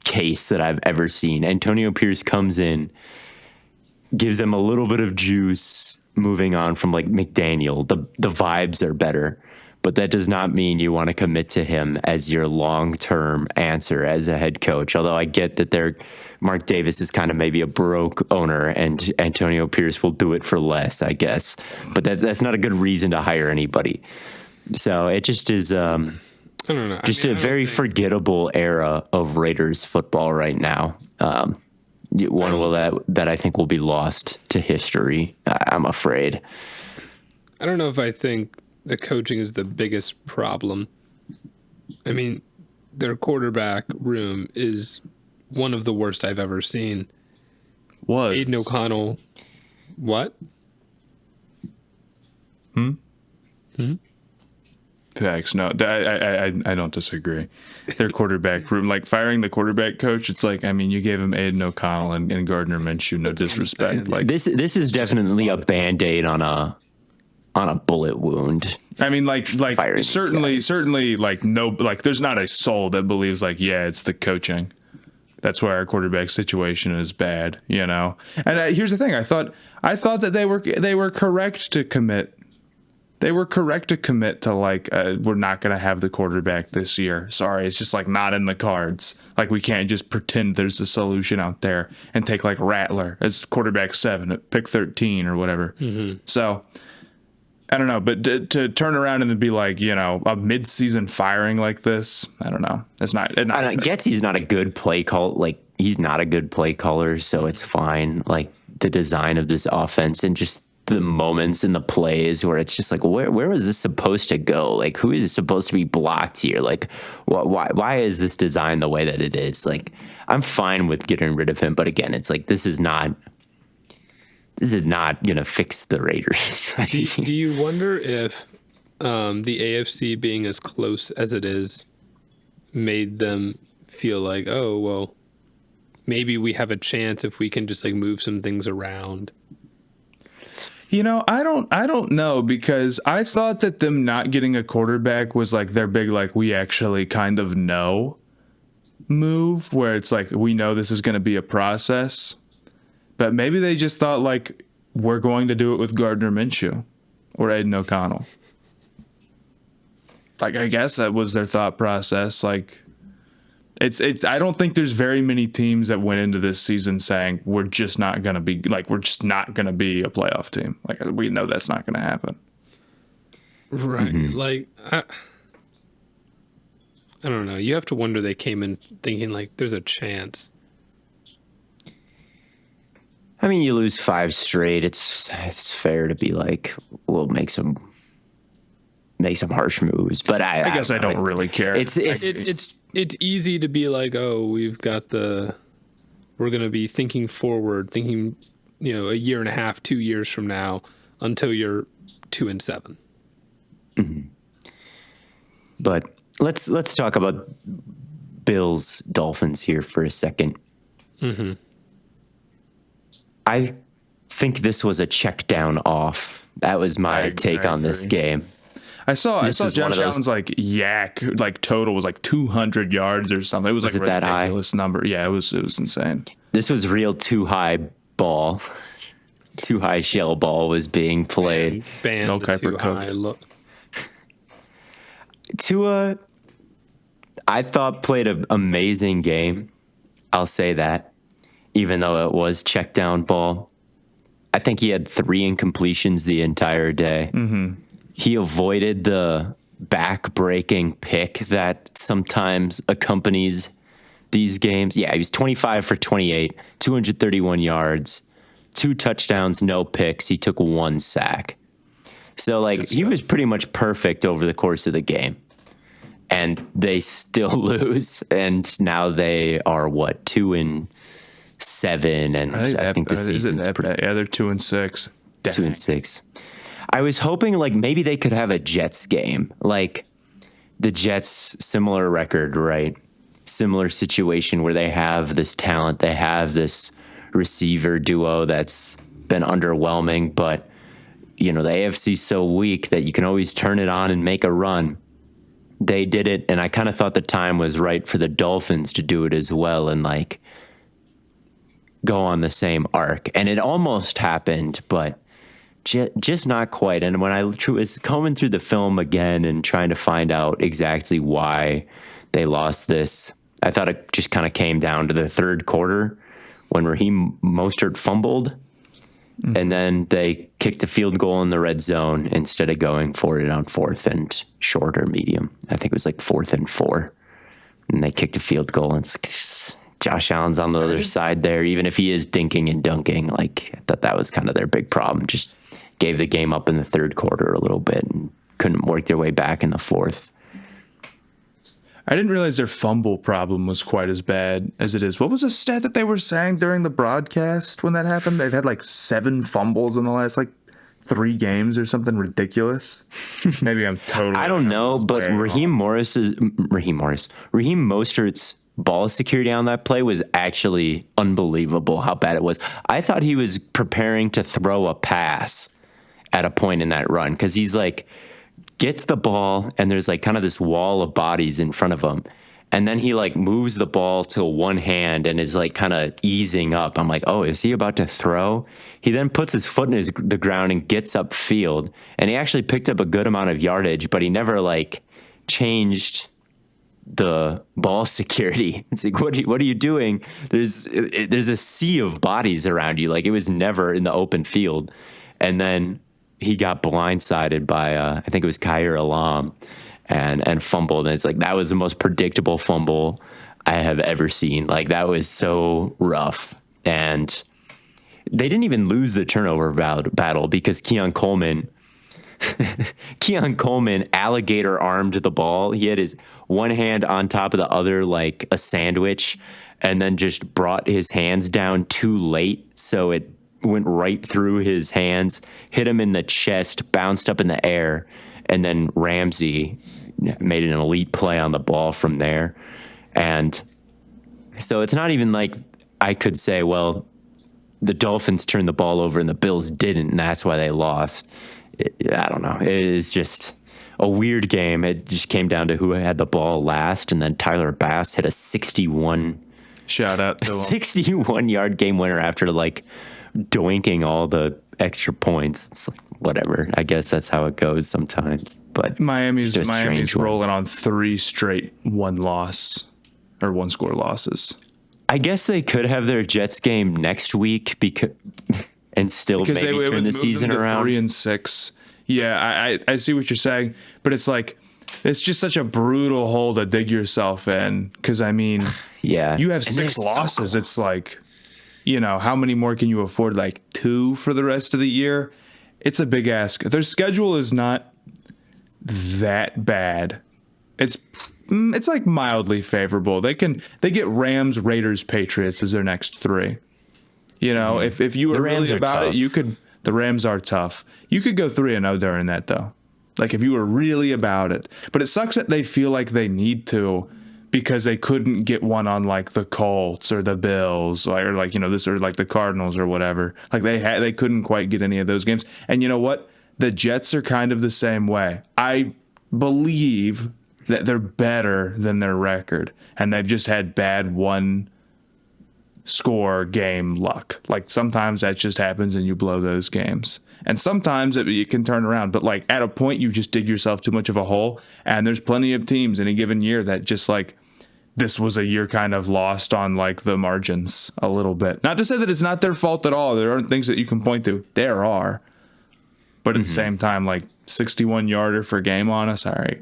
case that I've ever seen. Antonio Pierce comes in, gives them a little bit of juice, moving on from like McDaniel. The vibes are better, but that does not mean you want to commit to him as your long-term answer as a head coach. Although I get that Mark Davis is kind of maybe a broke owner, and Antonio Pierce will do it for less, I guess. But that's not a good reason to hire anybody. So it just is I don't know. just a very forgettable era of Raiders football right now. One that I think will be lost to history, I'm afraid. I don't know if I think the coaching is the biggest problem. I mean, their quarterback room is one of the worst I've ever seen. Was Aiden O'Connell. What? Facts. No, I don't disagree. Their quarterback room, like firing the quarterback coach, it's like, I mean, you gave him Aiden O'Connell and Gardner Minshew. No disrespect. Like This is definitely a Band-Aid on a bullet wound. I mean, like Firing these certainly, like no, like there's not a soul that believes like, yeah, it's the coaching. That's why our quarterback situation is bad, you know. And here's the thing: I thought that they were correct to commit. They were correct to commit to like, we're not going to have the quarterback this year. Sorry, it's just like not in the cards. Like we can't just pretend there's a solution out there and take like Rattler as quarterback 7 at pick 13 or whatever. So I don't know, but to turn around and then be like, you know, a mid-season firing like this, I don't know. It's not. Getsy's not a good play call. Like he's not a good play caller, so it's fine. Like the design of this offense and just the moments in the plays where it's just like, where was this supposed to go? Like, who is supposed to be blocked here? Like, why is this designed the way that it is? Like, I'm fine with getting rid of him, but again, it's like this is not gonna fix the Raiders. Do you wonder if the AFC being as close as it is made them feel like, oh well, maybe we have a chance if we can just like move some things around? You know, I don't know, because I thought that them not getting a quarterback was like their big, like, we actually kind of know move, where it's like, we know this is going to be a process. But maybe they just thought like, we're going to do it with Gardner Minshew or Aiden O'Connell. Like, I guess that was their thought process. Like, it's I don't think there's very many teams that went into this season saying we're just not going to be like, we're just not going to be a playoff team. Like, we know that's not going to happen. Right. Like, I don't know. You have to wonder they came in thinking like there's a chance. I mean, you lose 5 straight. It's fair to be like, we'll make some harsh moves, but I guess I don't really care. It's easy to be like, oh, we're going to be thinking forward, thinking, you know, a year and a half, 2 years from now, until you're 2-7. But let's talk about Bills Dolphins here for a second. I think this was a check down off. That was my take on this game. I saw Josh Allen's like total was like 200 yards or something. It was like a ridiculous number. Yeah, it was insane. This was real too high ball. Too high shell ball was being played. Banned no the too high look. Tua, I thought played an amazing game. I'll say that. Even though it was check down ball. I think he had 3 incompletions the entire day. He avoided the back-breaking pick that sometimes accompanies these games. Yeah, he was 25 for 28, 231 yards, 2 touchdowns, no picks. He took 1 sack. So, like, he was pretty much perfect over the course of the game. And they still lose. And now they are, 2-7, and I think the season's they're 2-6. 2-6. I was hoping like maybe they could have a Jets game, like the Jets, similar record, right? Similar situation where they have this talent, they have this receiver duo that's been underwhelming, but you know the AFC's so weak that you can always turn it on and make a run. They did it, and I kind of thought the time was right for the Dolphins to do it as well, and like go on the same arc. And it almost happened, but just not quite. And when I was combing through the film again and trying to find out exactly why they lost this, I thought it just kind of came down to the third quarter when Raheem Mostert fumbled, and then they kicked a field goal in the red zone instead of going for it on 4th and short or medium. I think it was like 4th and 4, and they kicked a field goal, and it's like, Josh Allen's on the other side there, even if he is dinking and dunking. Like, I thought that was kind of their big problem. Just gave the game up in the third quarter a little bit and couldn't work their way back in the fourth. I didn't realize their fumble problem was quite as bad as it is. What was the stat that they were saying during the broadcast when that happened? They've had like 7 fumbles in the last like 3 games or something ridiculous. Maybe I'm totally. I don't know, but Raheem Mostert's ball security on that play was actually unbelievable how bad it was. I thought he was preparing to throw a pass at a point in that run because he's like gets the ball and there's like kind of this wall of bodies in front of him. And then he like moves the ball to one hand and is like kind of easing up. I'm like, oh, is he about to throw? He then puts his foot in the ground and gets upfield. And he actually picked up a good amount of yardage, but he never like changed the ball security. It's like, what are you doing? There's a sea of bodies around you. Like it was never in the open field. And then he got blindsided by, I think it was Khair Alam and fumbled. And it's like, that was the most predictable fumble I have ever seen. Like that was so rough. And they didn't even lose the turnover battle because Keon Coleman alligator armed the ball. He had his one hand on top of the other like a sandwich and then just brought his hands down too late. So it went right through his hands, hit him in the chest, bounced up in the air, and then Ramsey made an elite play on the ball from there. And so it's not even like I could say, well, the Dolphins turned the ball over and the Bills didn't, and that's why they lost. I don't know. It is just a weird game. It just came down to who had the ball last, and then Tyler Bass hit a 61-yard game winner after like doinking all the extra points. It's like, whatever. I guess that's how it goes sometimes. But Miami's rolling on 3 straight 1-score losses. I guess they could have their Jets game next week because maybe turn the season around. 3-6. Yeah, I see what you're saying, but it's like it's just such a brutal hole to dig yourself in. Because I mean, yeah, you have 6 losses. So it's like, you know, how many more can you afford? Like 2 for the rest of the year? It's a big ask. Their schedule is not that bad. It's like mildly favorable. They get Rams, Raiders, Patriots as their next 3. You know, if you were really about it, you could. The Rams are tough. You could go 3-0 during that though. Like if you were really about it. But it sucks that they feel like they need to because they couldn't get one on like the Colts or the Bills or like, you know, this or like the Cardinals or whatever. Like they couldn't quite get any of those games. And you know what? The Jets are kind of the same way. I believe that they're better than their record, and they've just had bad 1-score game luck. Like sometimes that just happens and you blow those games. And sometimes it can turn around, but like at a point you just dig yourself too much of a hole, and there's plenty of teams in a given year that just like this was a year kind of lost on like the margins a little bit. Not to say that it's not their fault at all. There aren't things that you can point to. There are. But at the same time, like 61-yarder for game on us, all right.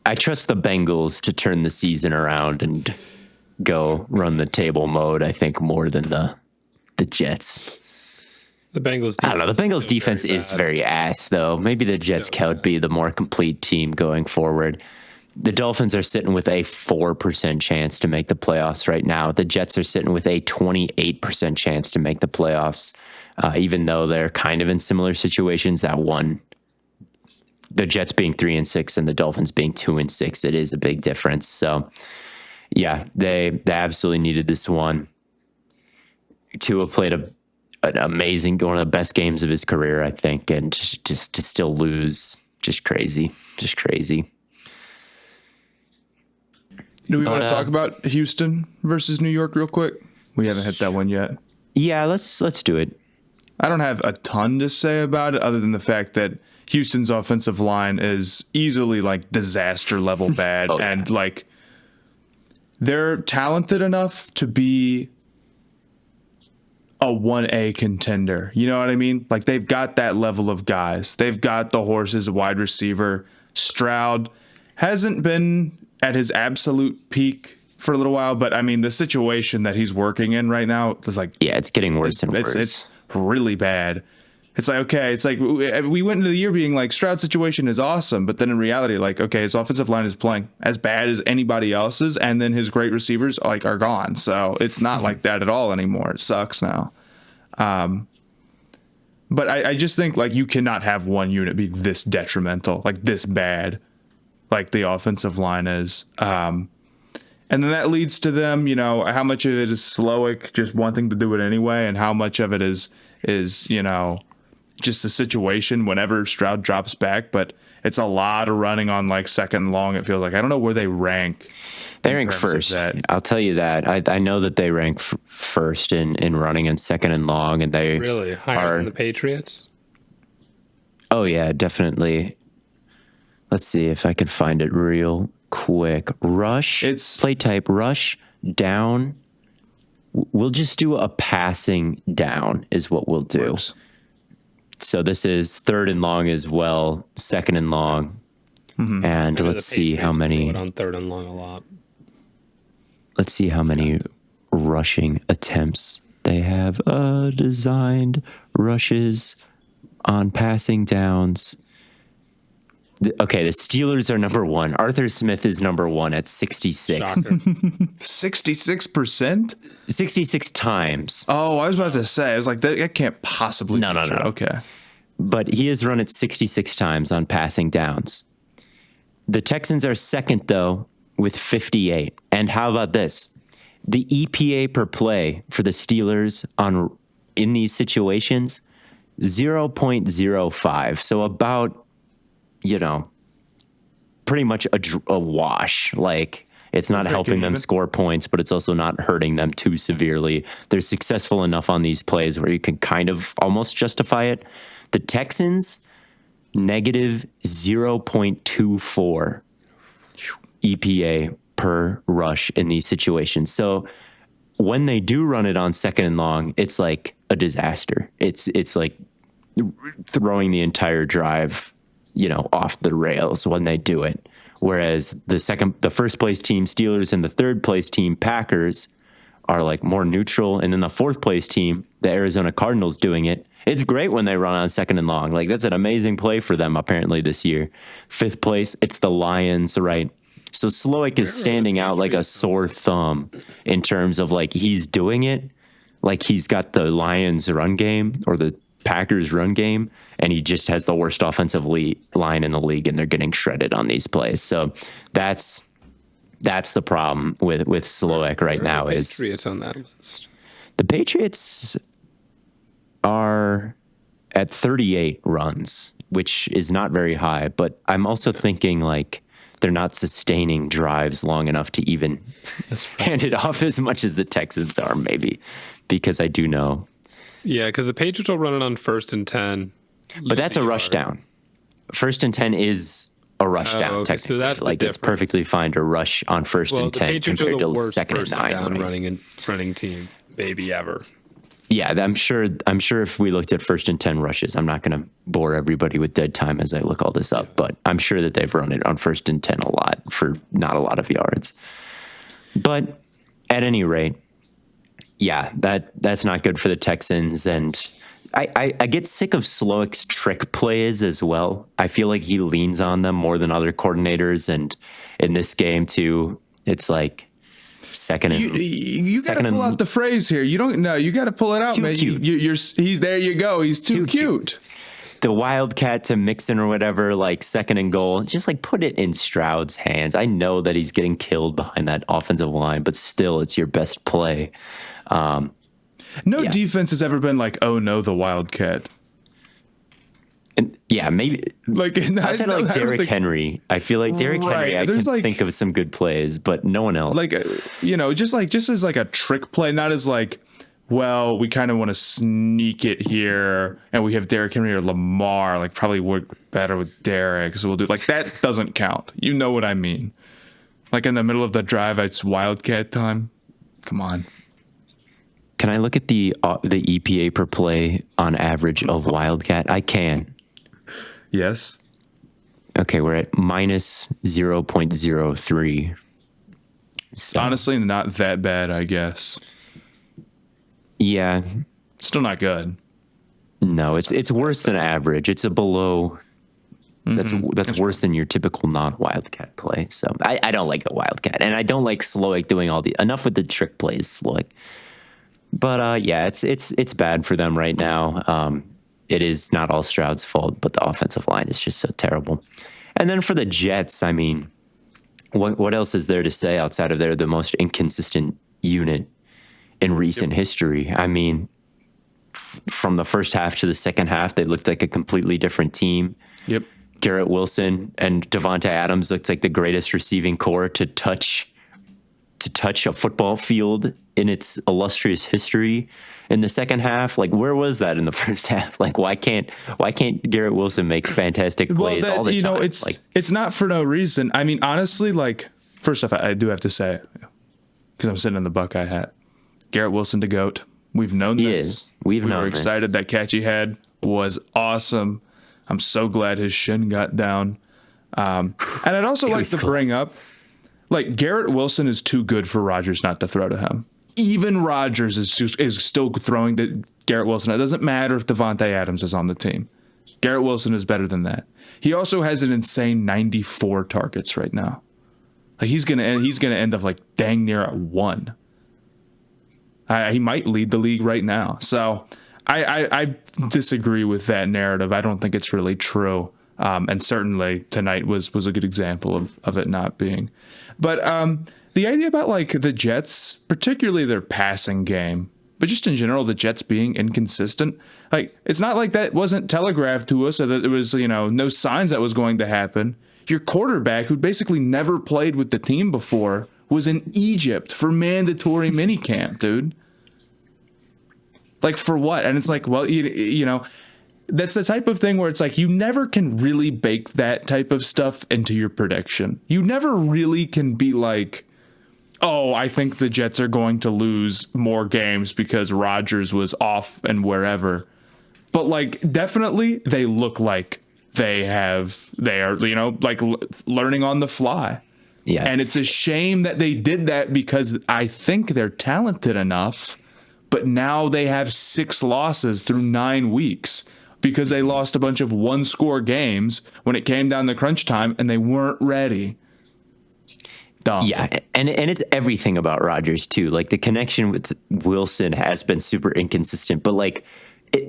I trust the Bengals to turn the season around and go run the table mode, I think, more than the Jets. The Bengals. I don't know. The Bengals defense is very ass, though. Maybe the Jets could be the more complete team going forward. The Dolphins are sitting with a 4% chance to make the playoffs right now. The Jets are sitting with a 28% chance to make the playoffs, even though they're kind of in similar situations. That one, the Jets being 3-6 and the Dolphins being 2-6, it is a big difference. So, yeah, they absolutely needed this one. Tua played an amazing, one of the best games of his career, I think, and just to still lose, just crazy. Do we want to talk about Houston versus New York real quick? We haven't hit that one yet. Yeah, let's do it. I don't have a ton to say about it other than the fact that Houston's offensive line is easily like disaster level bad. Oh, yeah. And like they're talented enough to be a 1A contender. You know what I mean? Like they've got that level of guys. They've got the horses, a wide receiver. Stroud hasn't been at his absolute peak for a little while, but I mean the situation that he's working in right now is like, yeah, it's getting worse and worse. It's really bad. It's like, okay, it's like we went into the year being like Stroud's situation is awesome, but then in reality, like, okay, his offensive line is playing as bad as anybody else's, and then his great receivers like are gone. So it's not like that at all anymore. It sucks now. But I just think like you cannot have one unit be this detrimental, like this bad, like the offensive line is. And then that leads to them, you know, how much of it is Slowick just wanting to do it anyway, and how much of it is you know, just the situation whenever Stroud drops back. But it's a lot of running on like second and long. It feels like I don't know where they rank. They rank first. I'll tell you that. I know that they rank first in running and second and long, and they Really higher than the Patriots. Oh yeah, definitely. Let's see if I can find it real quick. Rush. It's play type rush down. We'll just do a passing down is what we'll do. Works. So this is third and long as well, second and long. Mm-hmm. And let's see how many on third and long a lot. Let's see how many rushing attempts they have. Designed rushes on passing downs. Okay, the Steelers are number one. Arthur Smith is number one at 66. 66%? 66 times. Oh, I was about to say, I was like, that can't possibly be true. Okay. But he has run it 66 times on passing downs. The Texans are second, though, with 58. And how about this? The EPA per play for the Steelers in these situations, 0.05. So about, you know, pretty much a wash. Like, it's not helping them score points, but it's also not hurting them too severely. They're successful enough on these plays where you can kind of almost justify it. The Texans, negative 0.24 EPA per rush in these situations. So when they do run it on second and long, it's like a disaster. It's like throwing the entire drive, you know, off the rails when they do it. Whereas the first place team Steelers and the third place team Packers are like more neutral. And then the fourth place team, the Arizona Cardinals, doing it. It's great when they run on second and long. Like, that's an amazing play for them apparently this year. Fifth place, it's the Lions, right? So Slowick is standing out like a sore thumb in terms of like he's doing it. Like he's got the Lions run game or the Packers run game, and he just has the worst offensive line in the league, and they're getting shredded on these plays. So that's the problem with Slowick right now. Is Patriots on that list? The Patriots are at 38 runs, which is not very high, but I'm also thinking like they're not sustaining drives long enough to even hand it off as much as the Texans are, maybe, because I do know. Yeah, because the Patriots will run it on 1st and 10. But that's a rush down. 1st and 10 is a rush down, okay. technically. So that's like it's perfectly fine to rush on 1st and 10 compared to 2nd and 9. Running team, maybe ever. Yeah, I'm sure if we looked at 1st and 10 rushes, I'm not going to bore everybody with dead time as I look all this up, but I'm sure that they've run it on 1st and 10 a lot for not a lot of yards. But at any rate, yeah, that's not good for the Texans. And I get sick of Slowick's trick plays as well. I feel like he leans on them more than other coordinators. And in this game, too, it's like second and... You got to pull out the phrase here. You don't know. You got to pull it out, man. He's there you go. He's too cute. The Wildcat to Mixon or whatever, like second and goal, just like put it in Stroud's hands. I know that he's getting killed behind that offensive line, but still, it's your best play. No defense has ever been like, oh no, the Wildcat. And yeah, maybe like outside of like Derrick Henry, I feel like Derrick Henry, I can think of some good plays, but no one else. Like, you know, just as like a trick play, not as like, well, we kind of want to sneak it here, and we have Derrick Henry or Lamar, like probably work better with Derrick, so we'll do like that. Doesn't count. You know what I mean? Like in the middle of the drive, it's Wildcat time. Come on. Can I look at the EPA per play on average of Wildcat? I can. Yes. Okay, we're at minus 0.03. So, honestly, not that bad, I guess. Yeah. Still not good. No, it's worse than average. It's a below. That's worse than your typical non-Wildcat play. So I don't like the Wildcat, and I don't like Slowick doing all the enough with the trick plays, Slowick. But yeah, it's bad for them right now. It is not all Stroud's fault, but the offensive line is just so terrible. And then for the Jets, I mean, what else is there to say outside of they're the most inconsistent unit in recent history? I mean, from the first half to the second half, they looked like a completely different team. Yep. Garrett Wilson and Devontae Adams looked like the greatest receiving core to touch a football field in its illustrious history. In the second half, like where was that in the first half? Like why can't Garrett Wilson make fantastic plays all the time? It's not for no reason. I mean, honestly, like first off, I do have to say, because I'm sitting in the Buckeye hat, Garrett Wilson to GOAT. We've known this. He is. We were excited. That catch he had was awesome. I'm so glad his shin got down. And I'd also like to bring up, like Garrett Wilson is too good for Rodgers not to throw to him. Even Rodgers is still throwing to Garrett Wilson. It doesn't matter if Devontae Adams is on the team. Garrett Wilson is better than that. He also has an insane 94 targets right now. Like he's gonna end up like dang near at 1. He might lead the league right now. So I disagree with that narrative. I don't think it's really true. And certainly tonight was a good example of it not being. But the idea about like the Jets, particularly their passing game, but just in general, the Jets being inconsistent, like it's not like that wasn't telegraphed to us or that there was, no signs that was going to happen. Your quarterback, who basically never played with the team before, was in Egypt for mandatory minicamp, dude. Like for what? And it's like, well, that's the type of thing where it's like you never can really bake that type of stuff into your prediction. You never really can be like, oh, I think the Jets are going to lose more games because Rodgers was off and wherever. But like definitely they look like they are, like learning on the fly. Yeah. And it's a shame that they did that because I think they're talented enough, but now they have 6 losses through 9 weeks because they lost a bunch of 1-score games when it came down to crunch time and they weren't ready. Dumb. Yeah, and it's everything about Rodgers too. Like the connection with Wilson has been super inconsistent, but like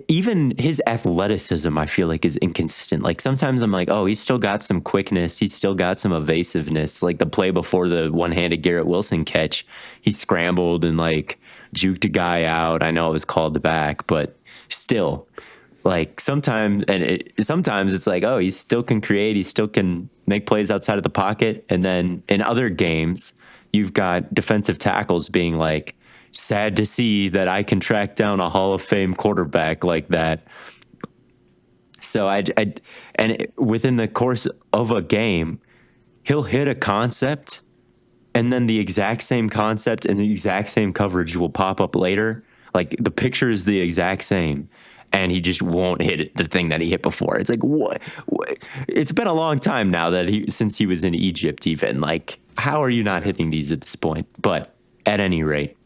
even his athleticism, I feel like is inconsistent. Like sometimes I'm like, oh, he's still got some quickness, he's still got some evasiveness. Like the play before the one-handed Garrett Wilson catch, he scrambled and like juked a guy out. I know it was called back, but still. Like sometimes it's like, oh, he still can create, he still can make plays outside of the pocket. And then in other games, you've got defensive tackles being like, sad to see that I can track down a Hall of Fame quarterback like that. So within the course of a game, he'll hit a concept and then the exact same concept and the exact same coverage will pop up later. Like the picture is the exact same. And he just won't hit the thing that he hit before. It's like, what? It's been a long time now since he was in Egypt even. Like, how are you not hitting these at this point? But at any rate,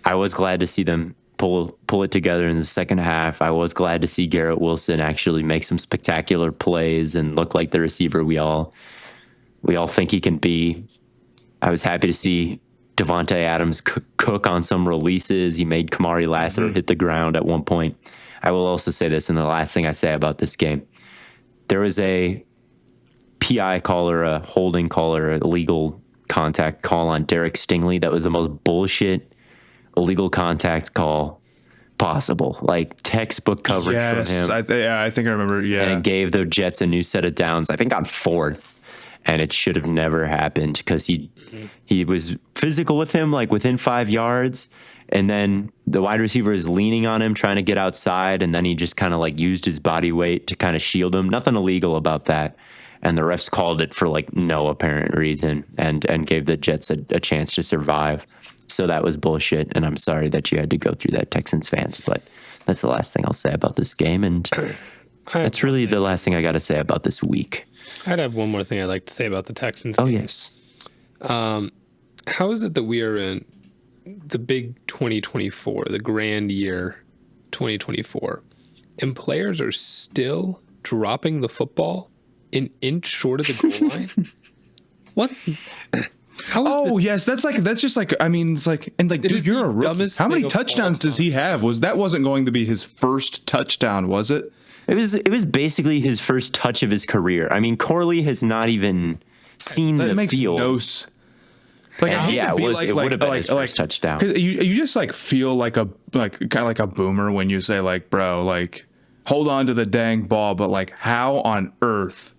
I was glad to see them pull it together in the second half. I was glad to see Garrett Wilson actually make some spectacular plays and look like the receiver we all think he can be. I was happy to see Devontae Adams cook on some releases. He made Kamari Lassiter hit the ground at one point. I will also say this, and the last thing I say about this game, there was a PI call or a holding call or a illegal contact call on Derek Stingley that was the most bullshit illegal contact call possible. Like textbook coverage from him. I think I remember. Yeah, and it gave the Jets a new set of downs. I think on 4th, and it should have never happened because he was physical with him, like within 5 yards. And then the wide receiver is leaning on him, trying to get outside. And then he just kind of like used his body weight to kind of shield him. Nothing illegal about that. And the refs called it for like no apparent reason and gave the Jets a chance to survive. So that was bullshit. And I'm sorry that you had to go through that, Texans fans. But that's the last thing I'll say about this game. And that's really the last thing I got to say about this week. I'd have one more thing I'd like to say about the Texans. Oh, yes. How is it that we are in the big 2024, the grand year 2024, and players are still dropping the football an inch short of the goal line. What? How is Yes, that's just like, I mean, it's like, and like, dude, you're a rookie. dumbest How many thing of all touchdowns does he have? That wasn't going to be his first touchdown, was it? It was basically his first touch of his career. I mean, Corley has not even seen That the makes field. no like, I hate Yeah, to be it would have been his first touchdown. 'cause you just like feel like kind of like a boomer when you say like, bro, like hold on to the dang ball, but like how on earth,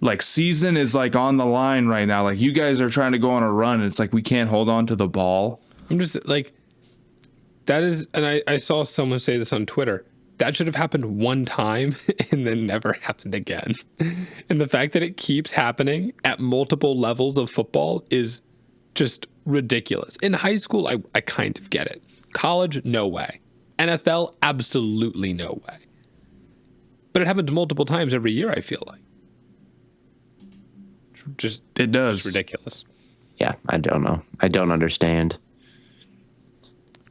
like season is like on the line right now. Like you guys are trying to go on a run, and it's like we can't hold on to the ball. I'm just like, that is, and I saw someone say this on Twitter. That should have happened one time and then never happened again. And the fact that it keeps happening at multiple levels of football is just ridiculous. In high school, I kind of get it. College, no way. NFL, absolutely no way. But it happens multiple times every year, I feel like. Just, It does. it's ridiculous. Yeah, I don't know. I don't understand.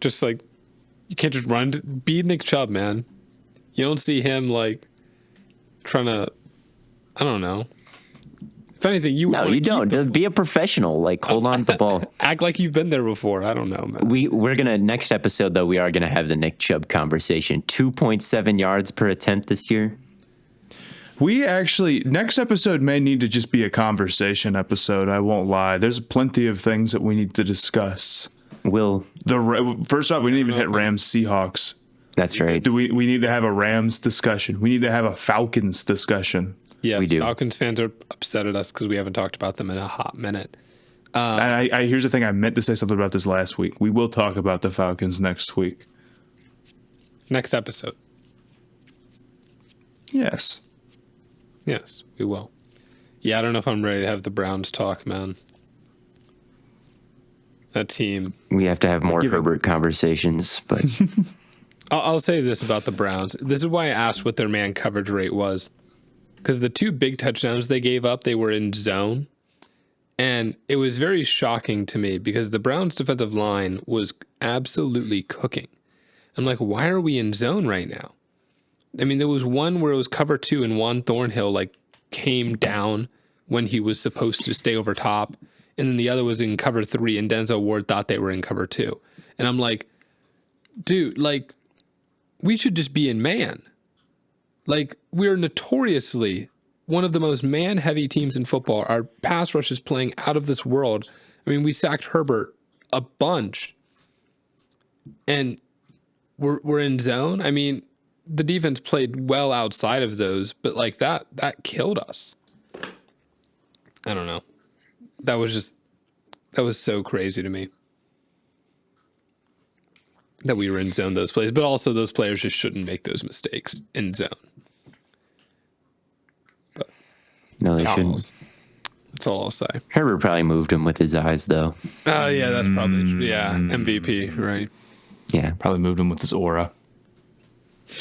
Just like, you can't just run. Be Nick Chubb, man. You don't see him like trying to, I don't know. If anything, you No, you don't. Just be a professional. Like, hold on to the ball. act like you've been there before. I don't know, man. We're gonna next episode though. We are gonna have the Nick Chubb conversation. 2.7 yards per attempt this year. We actually, next episode may need to just be a conversation episode. I won't lie. There's plenty of things that we need to discuss. First off, we didn't even hit Rams Seahawks. That's right. We need to have a Rams discussion. We need to have a Falcons discussion. Yeah, we do. Falcons fans are upset at us because we haven't talked about them in a hot minute. And I here's the thing. I meant to say something about this last week. We will talk about the Falcons next week. Next episode. Yes. Yes, we will. Yeah, I don't know if I'm ready to have the Browns talk, man. That team. We have to have more Herbert conversations, but I'll say this about the Browns. This is why I asked what their man coverage rate was. Because the two big touchdowns they gave up, they were in zone. And it was very shocking to me because the Browns defensive line was absolutely cooking. I'm like, why are we in zone right now? I mean, there was one where it was cover 2 and Juan Thornhill like came down when he was supposed to stay over top. And then the other was in cover 3 and Denzel Ward thought they were in cover 2. And I'm like, dude, like, we should just be in man. Like, we're notoriously one of the most man-heavy teams in football. Our pass rush is playing out of this world. I mean, we sacked Herbert a bunch. And we're in zone. I mean, the defense played well outside of those, but like that killed us. I don't know. That was so crazy to me that we were in zone those plays, but also those players just shouldn't make those mistakes in zone. But no, they shouldn't. That's all I'll say. Herbert probably moved him with his eyes, though. Oh, yeah, that's probably true. Yeah, MVP, right? Yeah, Probably moved him with his aura.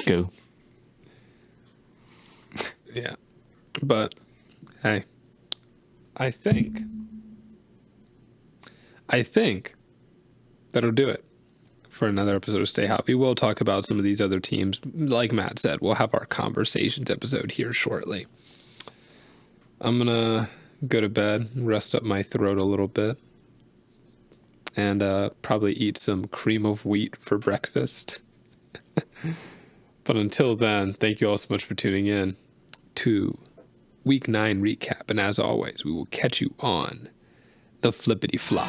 Go. Yeah. But, hey, I think that'll do it for another episode of Stay Hot. We will talk about some of these other teams. Like Matt said, we'll have our conversations episode here shortly. I'm going to go to bed, rest up my throat a little bit, and probably eat some cream of wheat for breakfast. But until then, thank you all so much for tuning in to Week 9 recap. And as always, we will catch you on the flippity flop.